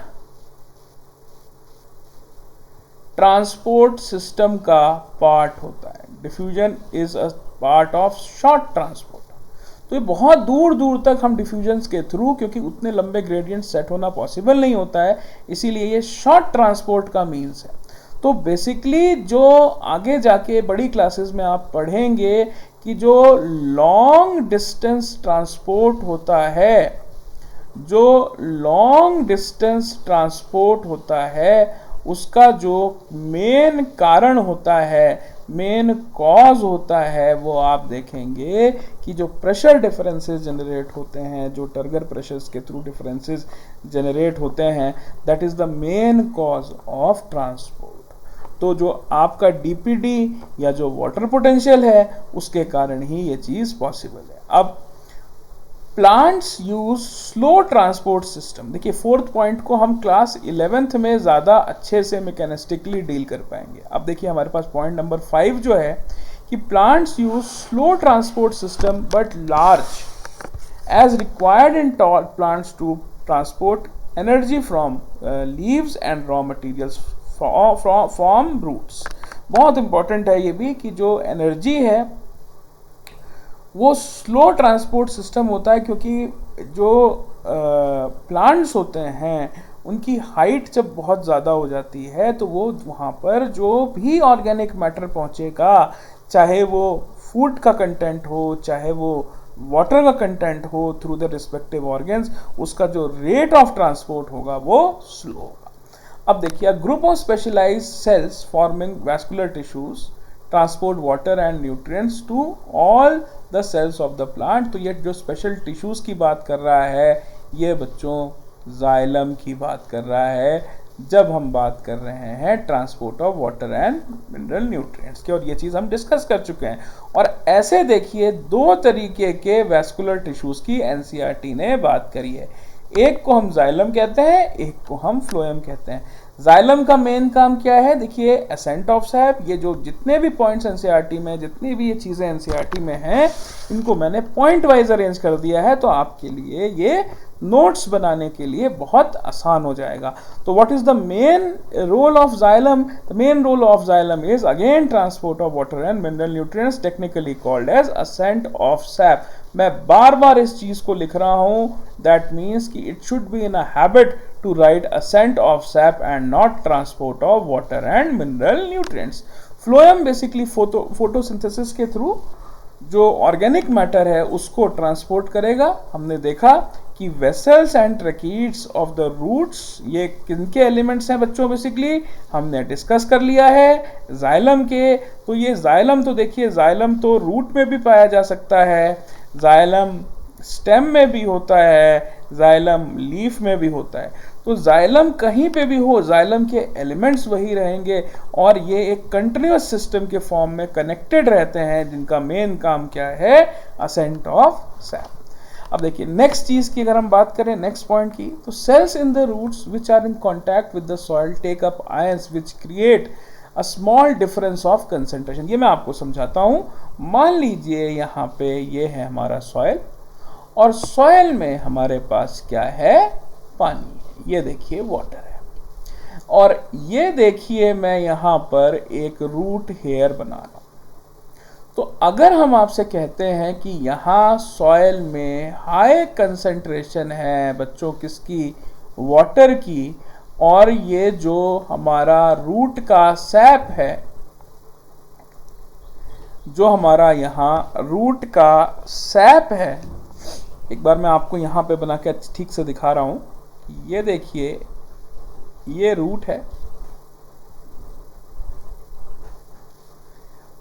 transport system का part होता है। Diffusion is a part of short transport. तो ये बहुत दूर दूर तक हम डिफ्यूजन्स के थ्रू, क्योंकि उतने लंबे ग्रेडियंट सेट होना पॉसिबल नहीं होता है, इसीलिए ये शॉर्ट ट्रांसपोर्ट का मीन्स है। तो बेसिकली जो आगे जाके बड़ी क्लासेस में आप पढ़ेंगे कि जो लॉन्ग डिस्टेंस ट्रांसपोर्ट होता है, जो लॉन्ग डिस्टेंस ट्रांसपोर्ट होता है उसका जो मेन कारण होता है, मेन कॉज होता है, वो आप देखेंगे कि जो प्रेशर डिफरेंसेस जनरेट होते हैं, जो टर्गर प्रेशर्स के थ्रू डिफरेंसेस जनरेट होते हैं, that is the main cause of transport. तो जो आपका डीपीडी या जो वाटर पोटेंशियल है उसके कारण ही ये चीज पॉसिबल है। अब plants use slow transport system. देखिए फोर्थ पॉइंट को हम क्लास 11th में ज़्यादा अच्छे से मैकेनिस्टिकली डील कर पाएंगे। अब देखिए हमारे पास पॉइंट नंबर 5 जो है कि plants use slow transport system but large as required in plants to transport energy from leaves and raw materials from roots. बहुत इंपॉर्टेंट है ये भी कि जो एनर्जी है वो स्लो ट्रांसपोर्ट सिस्टम होता है, क्योंकि जो प्लांट्स होते हैं उनकी हाइट जब बहुत ज़्यादा हो जाती है तो वो वहाँ पर जो भी ऑर्गेनिक मैटर पहुँचेगा, चाहे वो फूड का कंटेंट हो, चाहे वो वाटर का कंटेंट हो थ्रू द रिस्पेक्टिव ऑर्गन्स, उसका जो रेट ऑफ ट्रांसपोर्ट होगा वो स्लो होगा। अब देखिए group of specialised cells forming vascular tissues transport water and nutrients to all the cells of the plant. तो ये जो स्पेशल टिश्यूज की बात कर रहा है ये बच्चों जाइलम की बात कर रहा है, जब हम बात कर रहे हैं transport of water and mineral nutrients की, और ये चीज़ हम डिस्कस कर चुके हैं। और ऐसे देखिए 2 तरीके के वैस्कुलर टिश्यूज की एनसीईआरटी ने बात करी है। एक को हम जाइलम कहते हैं, एक को हम फ्लोएम कहते हैं। जाइलम का मेन काम क्या है? देखिए असेंट ऑफ सैप। ये जो जितने भी पॉइंट्स एनसीईआरटी में, जितनी भी ये चीज़ें एनसीईआरटी में हैं, इनको मैंने पॉइंट वाइज अरेंज कर दिया है, तो आपके लिए ये नोट्स बनाने के लिए बहुत आसान हो जाएगा। तो what is the main role of xylem? The main role of xylem is again transport of water and mineral nutrients, technically called as ascent of sap. मैं बार बार इस चीज को लिख रहा हूं, दैट मीन्स कि it should be in a habit to write ascent of sap and not transport of water and mineral nutrients. Phloem basically photosynthesis के थ्रू जो ऑर्गेनिक मैटर है उसको ट्रांसपोर्ट करेगा। हमने देखा कि vessels and tracheids of the roots ये किनके एलिमेंट्स हैं बच्चों, बेसिकली हमने डिस्कस कर लिया है जाइलम के। तो ये जाइलम तो देखिए, जाइलम तो रूट में भी पाया जा सकता है, जाइलम स्टेम में भी होता है, जाइलम लीफ में भी होता है। तो जाइलम कहीं पे भी हो, जाइलम के एलिमेंट्स वही रहेंगे और ये एक कंटिन्यूअस सिस्टम के फॉर्म में कनेक्टेड रहते हैं, जिनका मेन काम क्या है, असेंट ऑफ सैप। अब देखिए नेक्स्ट चीज की अगर हम बात करें, नेक्स्ट पॉइंट की, तो cells in the roots which are in contact with the soil take up ions which create a small difference of concentration. ये मैं आपको समझाता हूं। मान लीजिए यहाँ पे ये है हमारा सॉइल और सॉइल में हमारे पास क्या है, पानी। ये देखिए वाटर है और ये देखिए मैं यहाँ पर एक रूट हेयर बना रहा हूं। तो अगर हम आपसे कहते हैं कि यहाँ सॉइल में हाई कंसंट्रेशन है बच्चों किसकी, वाटर की, और ये जो हमारा रूट का सैप है, जो हमारा यहाँ रूट का सैप है, एक बार मैं आपको यहाँ पे बना के ठीक से दिखा रहा हूं। ये देखिए ये रूट है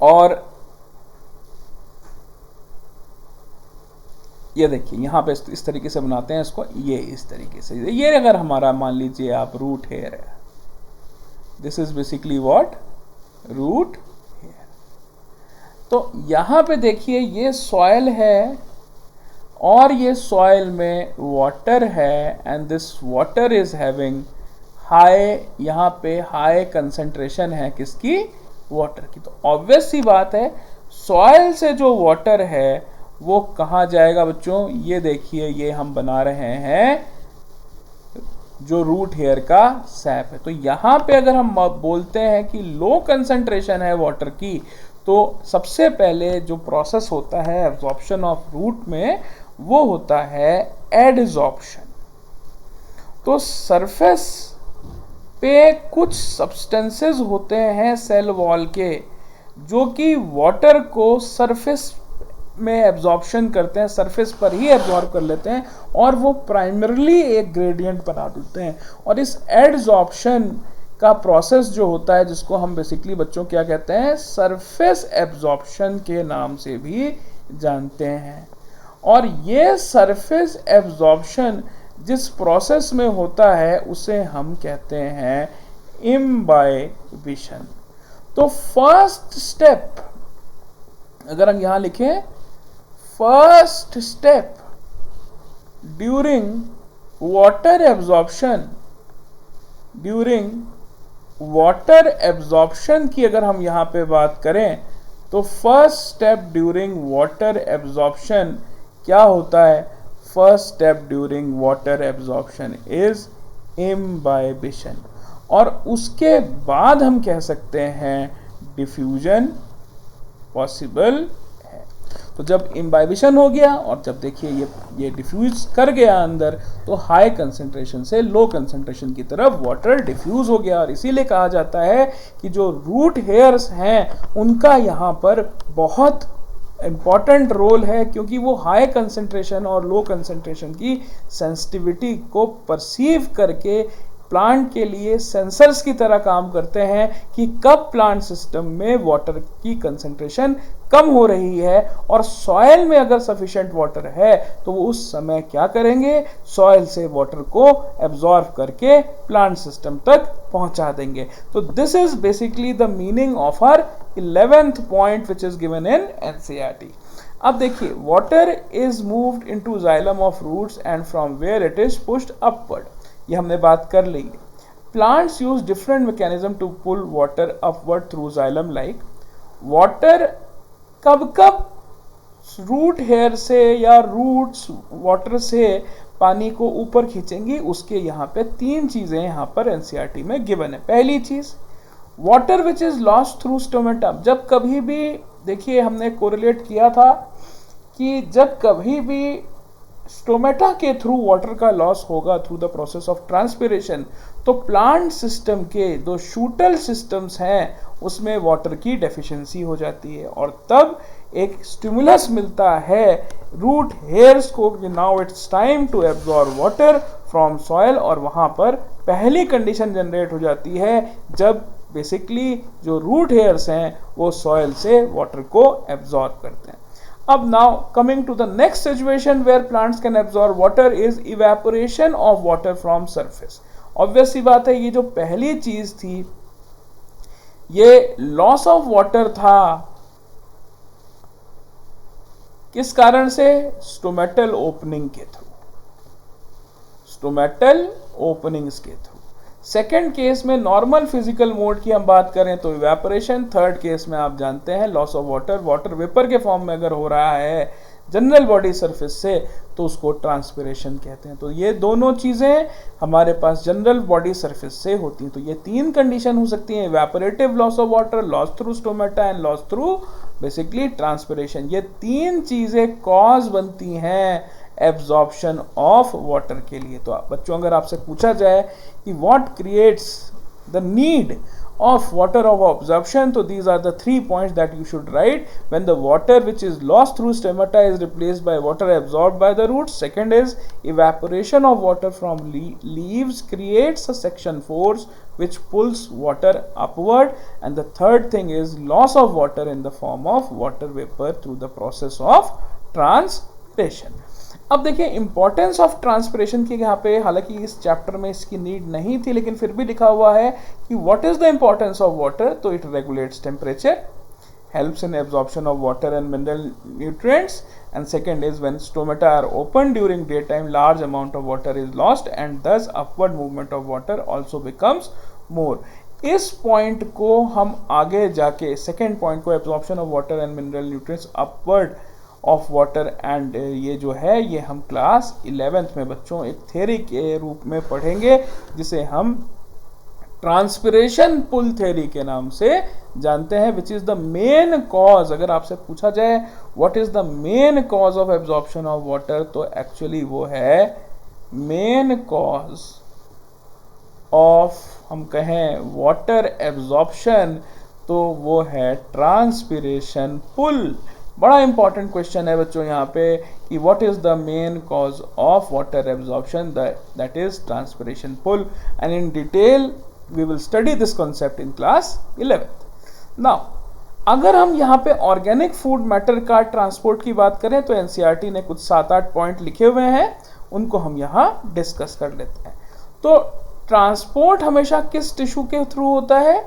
और ये देखिए यहाँ पे इस तरीके से बनाते हैं इसको, ये इस तरीके से, ये अगर हमारा मान लीजिए आप रूट हेयर है, this is basically what, root hair. तो यहाँ पे देखिए ये सॉइल है और ये सॉइल में वाटर है and this water is having high, यहाँ पे हाई कंसंट्रेशन है किसकी, वाटर की। तो ऑब्वियस सी बात है सॉइल से जो वाटर है वो कहाँ जाएगा बच्चों, ये देखिए ये हम बना रहे हैं जो रूट हेयर का सैप है। तो यहाँ पे अगर हम बोलते हैं कि लो कंसंट्रेशन है वाटर की, तो सबसे पहले जो प्रोसेस होता है एब्जॉर्प्शन ऑफ रूट में वो होता है एडजॉर्प्शन। तो सरफेस पे कुछ सब्सटेंसेस होते हैं सेल वॉल के जो कि वाटर को सरफेस में एब्जॉर्प्शन करते हैं, सरफेस पर ही एब्जॉर्ब कर लेते हैं और वो प्राइमरली एक ग्रेडियंट बना देते हैं। और इस एडजॉर्प्शन का प्रोसेस जो होता है, जिसको हम बेसिकली बच्चों क्या कहते हैं, सरफेस एब्जॉर्प्शन के नाम से भी जानते हैं। और ये सरफेस एब्जॉर्प्शन जिस प्रोसेस में होता है उसे हम कहते हैं इम्बाइबिशन। तो फर्स्ट स्टेप अगर हम यहां लिखें, first step during water absorption, during water absorption की अगर हम यहां पे बात करें, तो first step during water absorption क्या होता है, first step during water absorption is imbibition. और उसके बाद हम कह सकते हैं डिफ्यूजन पॉसिबल है। तो जब इम्बाइबिशन हो गया और जब देखिए ये डिफ्यूज कर गया अंदर, तो हाई कंसंट्रेशन से लो कंसंट्रेशन की तरफ वाटर डिफ्यूज हो गया। और इसीलिए कहा जाता है कि जो रूट हेयर्स हैं उनका यहाँ पर बहुत इम्पॉर्टेंट रोल है, क्योंकि वो हाई कंसंट्रेशन और लो कंसंट्रेशन की सेंसिटिविटी को परसीव करके प्लांट के लिए सेंसर्स की तरह काम करते हैं कि कब प्लांट सिस्टम में वाटर की कंसंट्रेशन कम हो रही है। और सॉइल में अगर सफिशिएंट वाटर है तो वो उस समय क्या करेंगे, सॉइल से वाटर को एब्जॉर्ब करके प्लांट सिस्टम तक पहुंचा देंगे। तो this is basically the meaning of our 11th point which is given in NCERT. अब देखिए, water is moved into xylem of roots and from where it is pushed upward, ये हमने बात कर ली है। Plants use different mechanism to pull water upward through xylem, like water कब कब रूट हेयर से या रूट्स वाटर से पानी को ऊपर खींचेंगी, उसके यहाँ पे 3 चीजें यहाँ पर एनसीईआरटी में गिवन है। पहली चीज, water which is lost through stomata. जब कभी भी देखिए हमने कोरिलेट किया था कि जब कभी भी स्टोमेटा के थ्रू वाटर का लॉस होगा through the process of transpiration, तो प्लांट सिस्टम के जो शूटल सिस्टम्स हैं उसमें वाटर की डेफिशिएंसी हो जाती है और तब एक स्टिमुलस मिलता है रूट हेयर्स को कि now it's time to absorb water from soil. और वहां पर पहली कंडीशन जनरेट हो जाती है जब बेसिकली जो रूट हेयर्स हैं वो सॉइल से वाटर को एब्जॉर्ब करते हैं। अब now coming to the next situation where plants can absorb water is evaporation of water from surface। Obvious सी बात है, ये जो पहली चीज थी ये लॉस ऑफ वाटर था, किस कारण से? स्टोमेटल ओपनिंग के थ्रू, स्टोमेटल ओपनिंग्स के थ्रू। सेकेंड केस में नॉर्मल फिजिकल मोड की हम बात करें तो इवेपोरेशन। थर्ड केस में आप जानते हैं loss of water, water vapour के फॉर्म में अगर हो रहा है जनरल बॉडी सरफेस से तो उसको ट्रांसपिरेशन कहते हैं। तो ये दोनों चीजें हमारे पास जनरल बॉडी सरफेस से होती हैं। तो ये तीन कंडीशन हो सकती हैं, evaporative loss of water, loss through stomata and loss through basically transpiration. ये तीन चीजें कॉज बनती हैं एब्जॉर्प्शन ऑफ वाटर के लिए। तो बच्चों अगर आपसे पूछा जाए कि what creates the need of water of absorption, so these are the 3 points that you should write. When the water which is lost through stomata is replaced by water absorbed by the roots. Second is evaporation of water from leaves creates a suction force which pulls water upward, and the third thing is loss of water in the form of water vapor through the process of transpiration. अब देखिए importance of transpiration की यहाँ पे, हालांकि इस chapter में इसकी need नहीं थी लेकिन फिर भी लिखा हुआ है कि what is the importance of water. तो it regulates temperature, helps in absorption of water and mineral nutrients, and second is when stomata are open during daytime large amount of water is lost and thus upward movement of water also becomes more. इस point को हम आगे जाके second point को absorption of water and mineral nutrients upward of water and ये जो है ये हम क्लास 11th में बच्चों एक थ्योरी के रूप में पढ़ेंगे जिसे हम ट्रांसपिरेशन पुल थ्योरी के नाम से जानते हैं, which is the main cause. अगर आपसे पूछा जाए what is the main cause of absorption of water, तो एक्चुअली वो है मेन कॉज ऑफ, हम कहें वाटर एब्जॉर्प्शन, तो वो है ट्रांसपिरेशन पुल। बड़ा इंपॉर्टेंट क्वेश्चन है बच्चों यहाँ पे कि what is the main cause of water absorption, that is transpiration pull, and in detail we will study this concept in class 11th। Now अगर हम यहाँ पे ऑर्गेनिक फूड मैटर का ट्रांसपोर्ट की बात करें तो एनसीईआरटी ने कुछ 7-8 पॉइंट लिखे हुए हैं, उनको हम यहाँ डिस्कस कर लेते हैं। तो ट्रांसपोर्ट हमेशा किस टिश्यू के थ्रू होता है?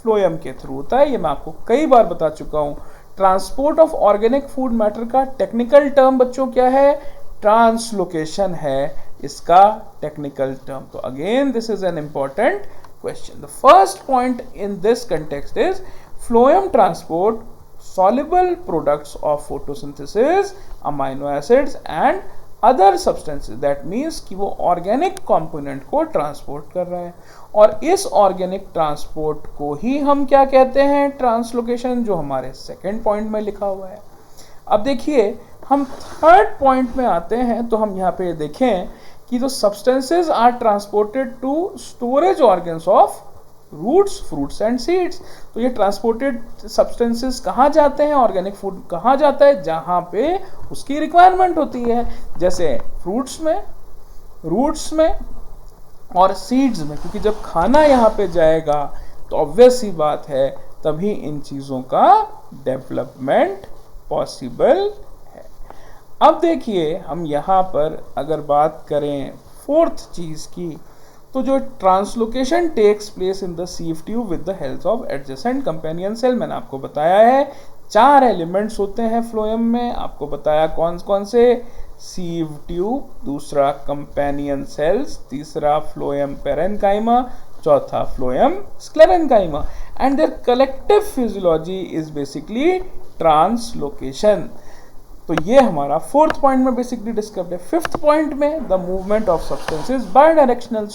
फ्लोएम के थ्रू होता है। ये मैं आपको कई बार बता चुका हूँ। Transport of organic food matter का टेक्निकल टर्म बच्चों क्या है? ट्रांसलोकेशन है इसका टेक्निकल टर्म। तो again this is an important question. The first point in this context is phloem transport soluble products of photosynthesis, amino acids and other substances, that means कि वो organic component को transport कर रहा है, और इस organic transport को ही हम क्या कहते हैं? ट्रांसलोकेशन, जो हमारे सेकंड पॉइंट में लिखा हुआ है। अब देखिए हम थर्ड पॉइंट में आते हैं, तो हम यहाँ पे देखें कि जो substances are transported to storage organs of roots, fruits and seeds. तो ये ट्रांसपोर्टेड सब्सटेंसेस कहाँ जाते हैं? ऑर्गेनिक फूड कहाँ जाता है? जहाँ पे उसकी रिक्वायरमेंट होती है, जैसे फ्रूट्स में, रूट्स में और सीड्स में, क्योंकि जब खाना यहाँ पे जाएगा तो ऑब्वियस सी बात है तभी इन चीज़ों का डेवलपमेंट पॉसिबल है। अब देखिए हम यहाँ पर अगर बात करें फोर्थ चीज़ की, तो जो translocation takes place in the sieve tube with the help of adjacent companion cell. मैंने आपको बताया है 4 एलिमेंट्स होते हैं फ्लोएम में, आपको बताया कौन कौन से? सीव ट्यूब, दूसरा कंपेनियन सेल्स, तीसरा फ्लोएम पेरेन्काइमा, चौथा phloem sclerenchyma, and their collective physiology is basically translocation. तो ये हमारा फोर्थ पॉइंट में बेसिकली डिस्कस्ड है। फिफ्थ पॉइंट में the movement of substances bidirectional.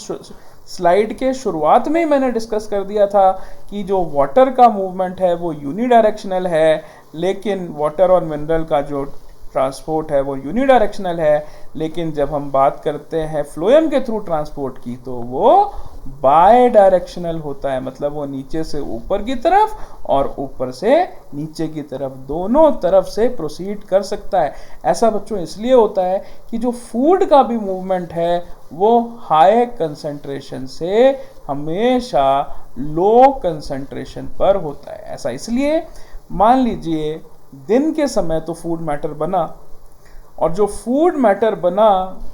Slide के शुरुआत में ही मैंने डिस्कस कर दिया था कि जो वाटर का मूवमेंट है वो यूनिडायरेक्शनल है, लेकिन वाटर और मिनरल का जो ट्रांसपोर्ट है वो यूनिडायरेक्शनल है, लेकिन जब हम बात करते हैं फ्लोएम के थ्रू ट्रांसपोर्ट की तो वो बाय डायरेक्शनल होता है, मतलब वो नीचे से ऊपर की तरफ और ऊपर से नीचे की तरफ, दोनों तरफ से प्रोसीड कर सकता है। ऐसा बच्चों इसलिए होता है कि जो फूड का भी मूवमेंट है वो हाई कंसंट्रेशन से हमेशा लो कंसंट्रेशन पर होता है। ऐसा इसलिए, मान लीजिए दिन के समय तो फूड मैटर बना, और जो फूड मैटर बना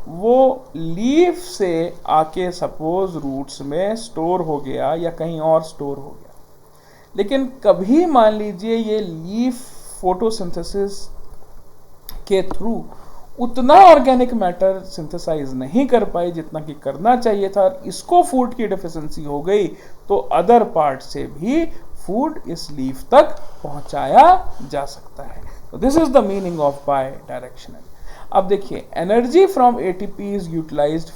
वो लीफ से आके सपोज रूट्स में स्टोर हो गया या कहीं और स्टोर हो गया। लेकिन कभी मान लीजिए ये लीफ फोटोसिंथेसिस के थ्रू उतना ऑर्गेनिक मैटर सिंथेसाइज नहीं कर पाई जितना कि करना चाहिए था, इसको फूड की डेफिशिएंसी हो गई, तो अदर पार्ट से भी फूड इस लीफ तक पहुंचाया जा सकता है। तो this is the meaning of bidirectional. अब देखिए, energy from ATP is utilised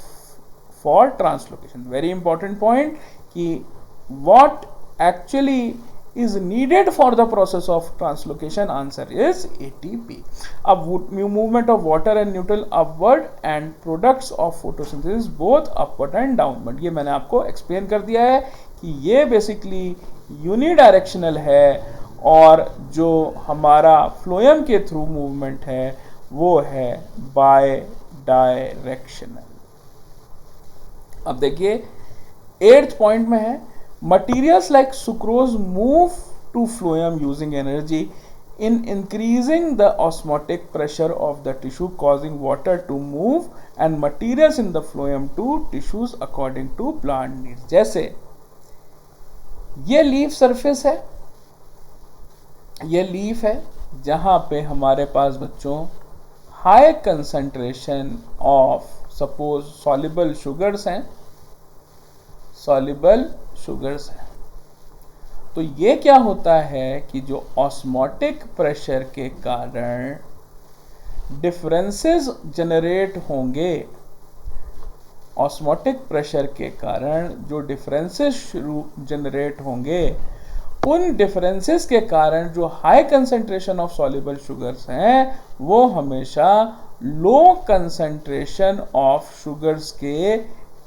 for translocation. Very important point कि what actually is needed for the process of translocation, answer is ATP. अब movement of water and neutral upward and products of photosynthesis both upward and downward, ये मैंने आपको explain कर दिया है कि ये basically unidirectional है और जो हमारा फ्लोएम के थ्रू मूवमेंट है वो है बाय डायरेक्शनल। अब देखिए 8th पॉइंट में है, materials like sucrose move to phloem using energy in increasing the osmotic pressure of the tissue, causing water to move and materials in the phloem to tissues according to plant needs। जैसे ये leaf surface है, ये leaf है जहां पे हमारे पास बच्चों high concentration of suppose soluble sugars हैं, सॉल्युबल शुगर्स है। तो ये क्या होता है कि जो ऑस्मोटिक प्रेशर के कारण डिफरेंसेस जनरेट होंगे, ऑस्मोटिक प्रेशर के कारण जो डिफरेंसेस जनरेट होंगे, उन डिफरेंसेस के कारण जो high concentration of soluble sugars हैं वो हमेशा लो कंसंट्रेशन ऑफ शुगर्स के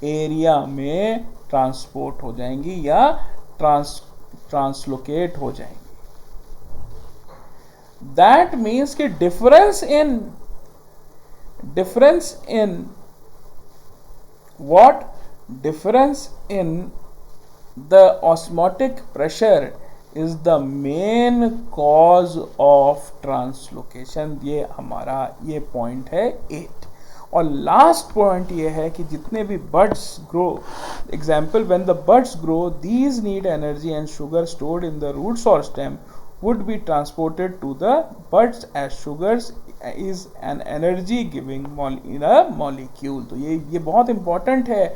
एरिया में ट्रांसपोर्ट हो जाएंगी या ट्रांसलोकेट हो जाएंगी। दैट मीन्स कि difference in the osmotic pressure is the main cause of translocation. ये हमारा ये पॉइंट है 8। और लास्ट पॉइंट ये है कि जितने भी buds grow, example when the buds grow these need energy and sugar stored in the roots और stem would be transported to the buds as sugars is an energy giving molecule. तो ये बहुत important है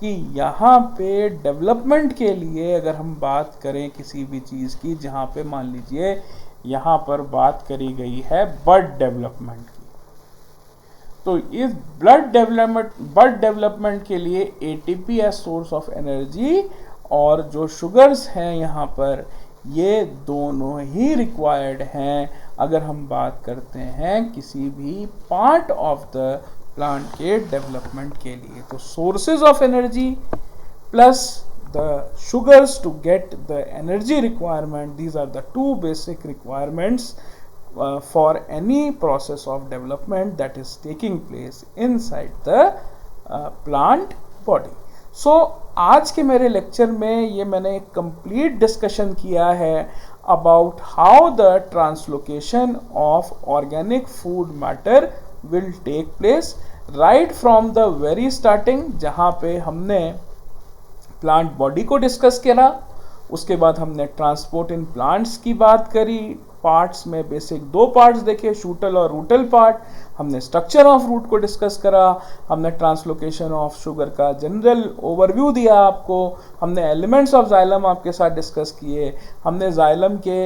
कि यहाँ पे development के लिए अगर हम बात करें किसी भी चीज़ की, जहाँ पे मान लीजिए यहाँ पर बात करी गई है बड डेवलपमेंट की, तो इस बड डेवलपमेंट के लिए ATP as source of energy और जो शुगर्स हैं यहाँ पर ये दोनों ही रिक्वायर्ड हैं अगर हम बात करते हैं किसी भी पार्ट ऑफ द प्लांट के डेवलपमेंट के लिए। तो sources of energy plus the sugars to get the energy requirement, these are the two basic requirements for any process of development that is taking place inside the plant body. So आज के मेरे lecture में ये मैंने एक complete discussion किया है about how the translocation of organic food matter will take place right from the very starting, जहाँ पे हमने प्लांट बॉडी को डिस्कस किया, उसके बाद हमने ट्रांसपोर्ट इन प्लांट्स की बात करी, पार्ट्स में बेसिक 2 पार्ट्स देखे, शूटल और रूटल पार्ट, हमने स्ट्रक्चर ऑफ रूट को डिस्कस करा, हमने ट्रांसलोकेशन ऑफ शुगर का जनरल ओवरव्यू दिया आपको, हमने एलिमेंट्स ऑफ जाइलम आपके साथ डिस्कस किए, हमने जाइलम के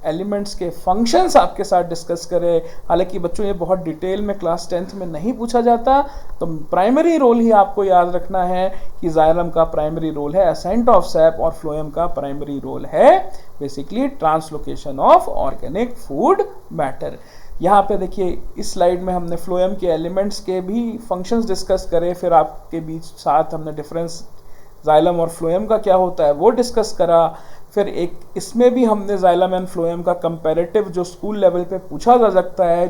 एलिमेंट्स के फंक्शंस आपके साथ डिस्कस करे। हालांकि बच्चों ये बहुत डिटेल में क्लास 10th में नहीं पूछा जाता, तो प्राइमरी रोल ही आपको याद रखना है कि जाइलम का प्राइमरी रोल है असेंट ऑफ सैप और फ्लोएम का प्राइमरी रोल है basically translocation of organic food matter. यहाँ पे देखिए इस स्लाइड में हमने फ्लोएम के एलिमेंट्स के भी फंक्शंस डिस्कस करे, फिर आपके बीच साथ हमने डिफरेंस जाइलम और फ्लोएम का क्या होता है वो डिस्कस करा, फिर एक इसमें भी हमने जाइलम एंड फ्लोएम का कंपैरेटिव जो स्कूल लेवल पे पूछा जा सकता है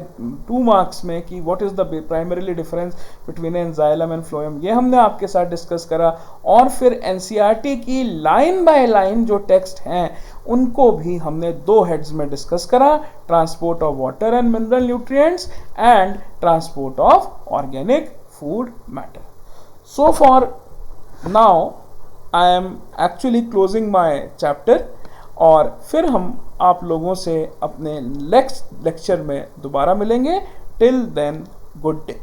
2 मार्क्स में कि what is the primarily difference between an xylem and phloem, ये हमने आपके साथ डिस्कस करा। और फिर एनसीईआरटी की लाइन बाय लाइन जो टेक्स्ट हैं उनको भी हमने 2 हेड्स में डिस्कस करा, transport of water and mineral nutrients and transport of organic food matter. So for now I am actually closing my chapter, और फिर हम आप लोगों से अपने नेक्स्ट लेक्चर में दोबारा मिलेंगे। Till then good day.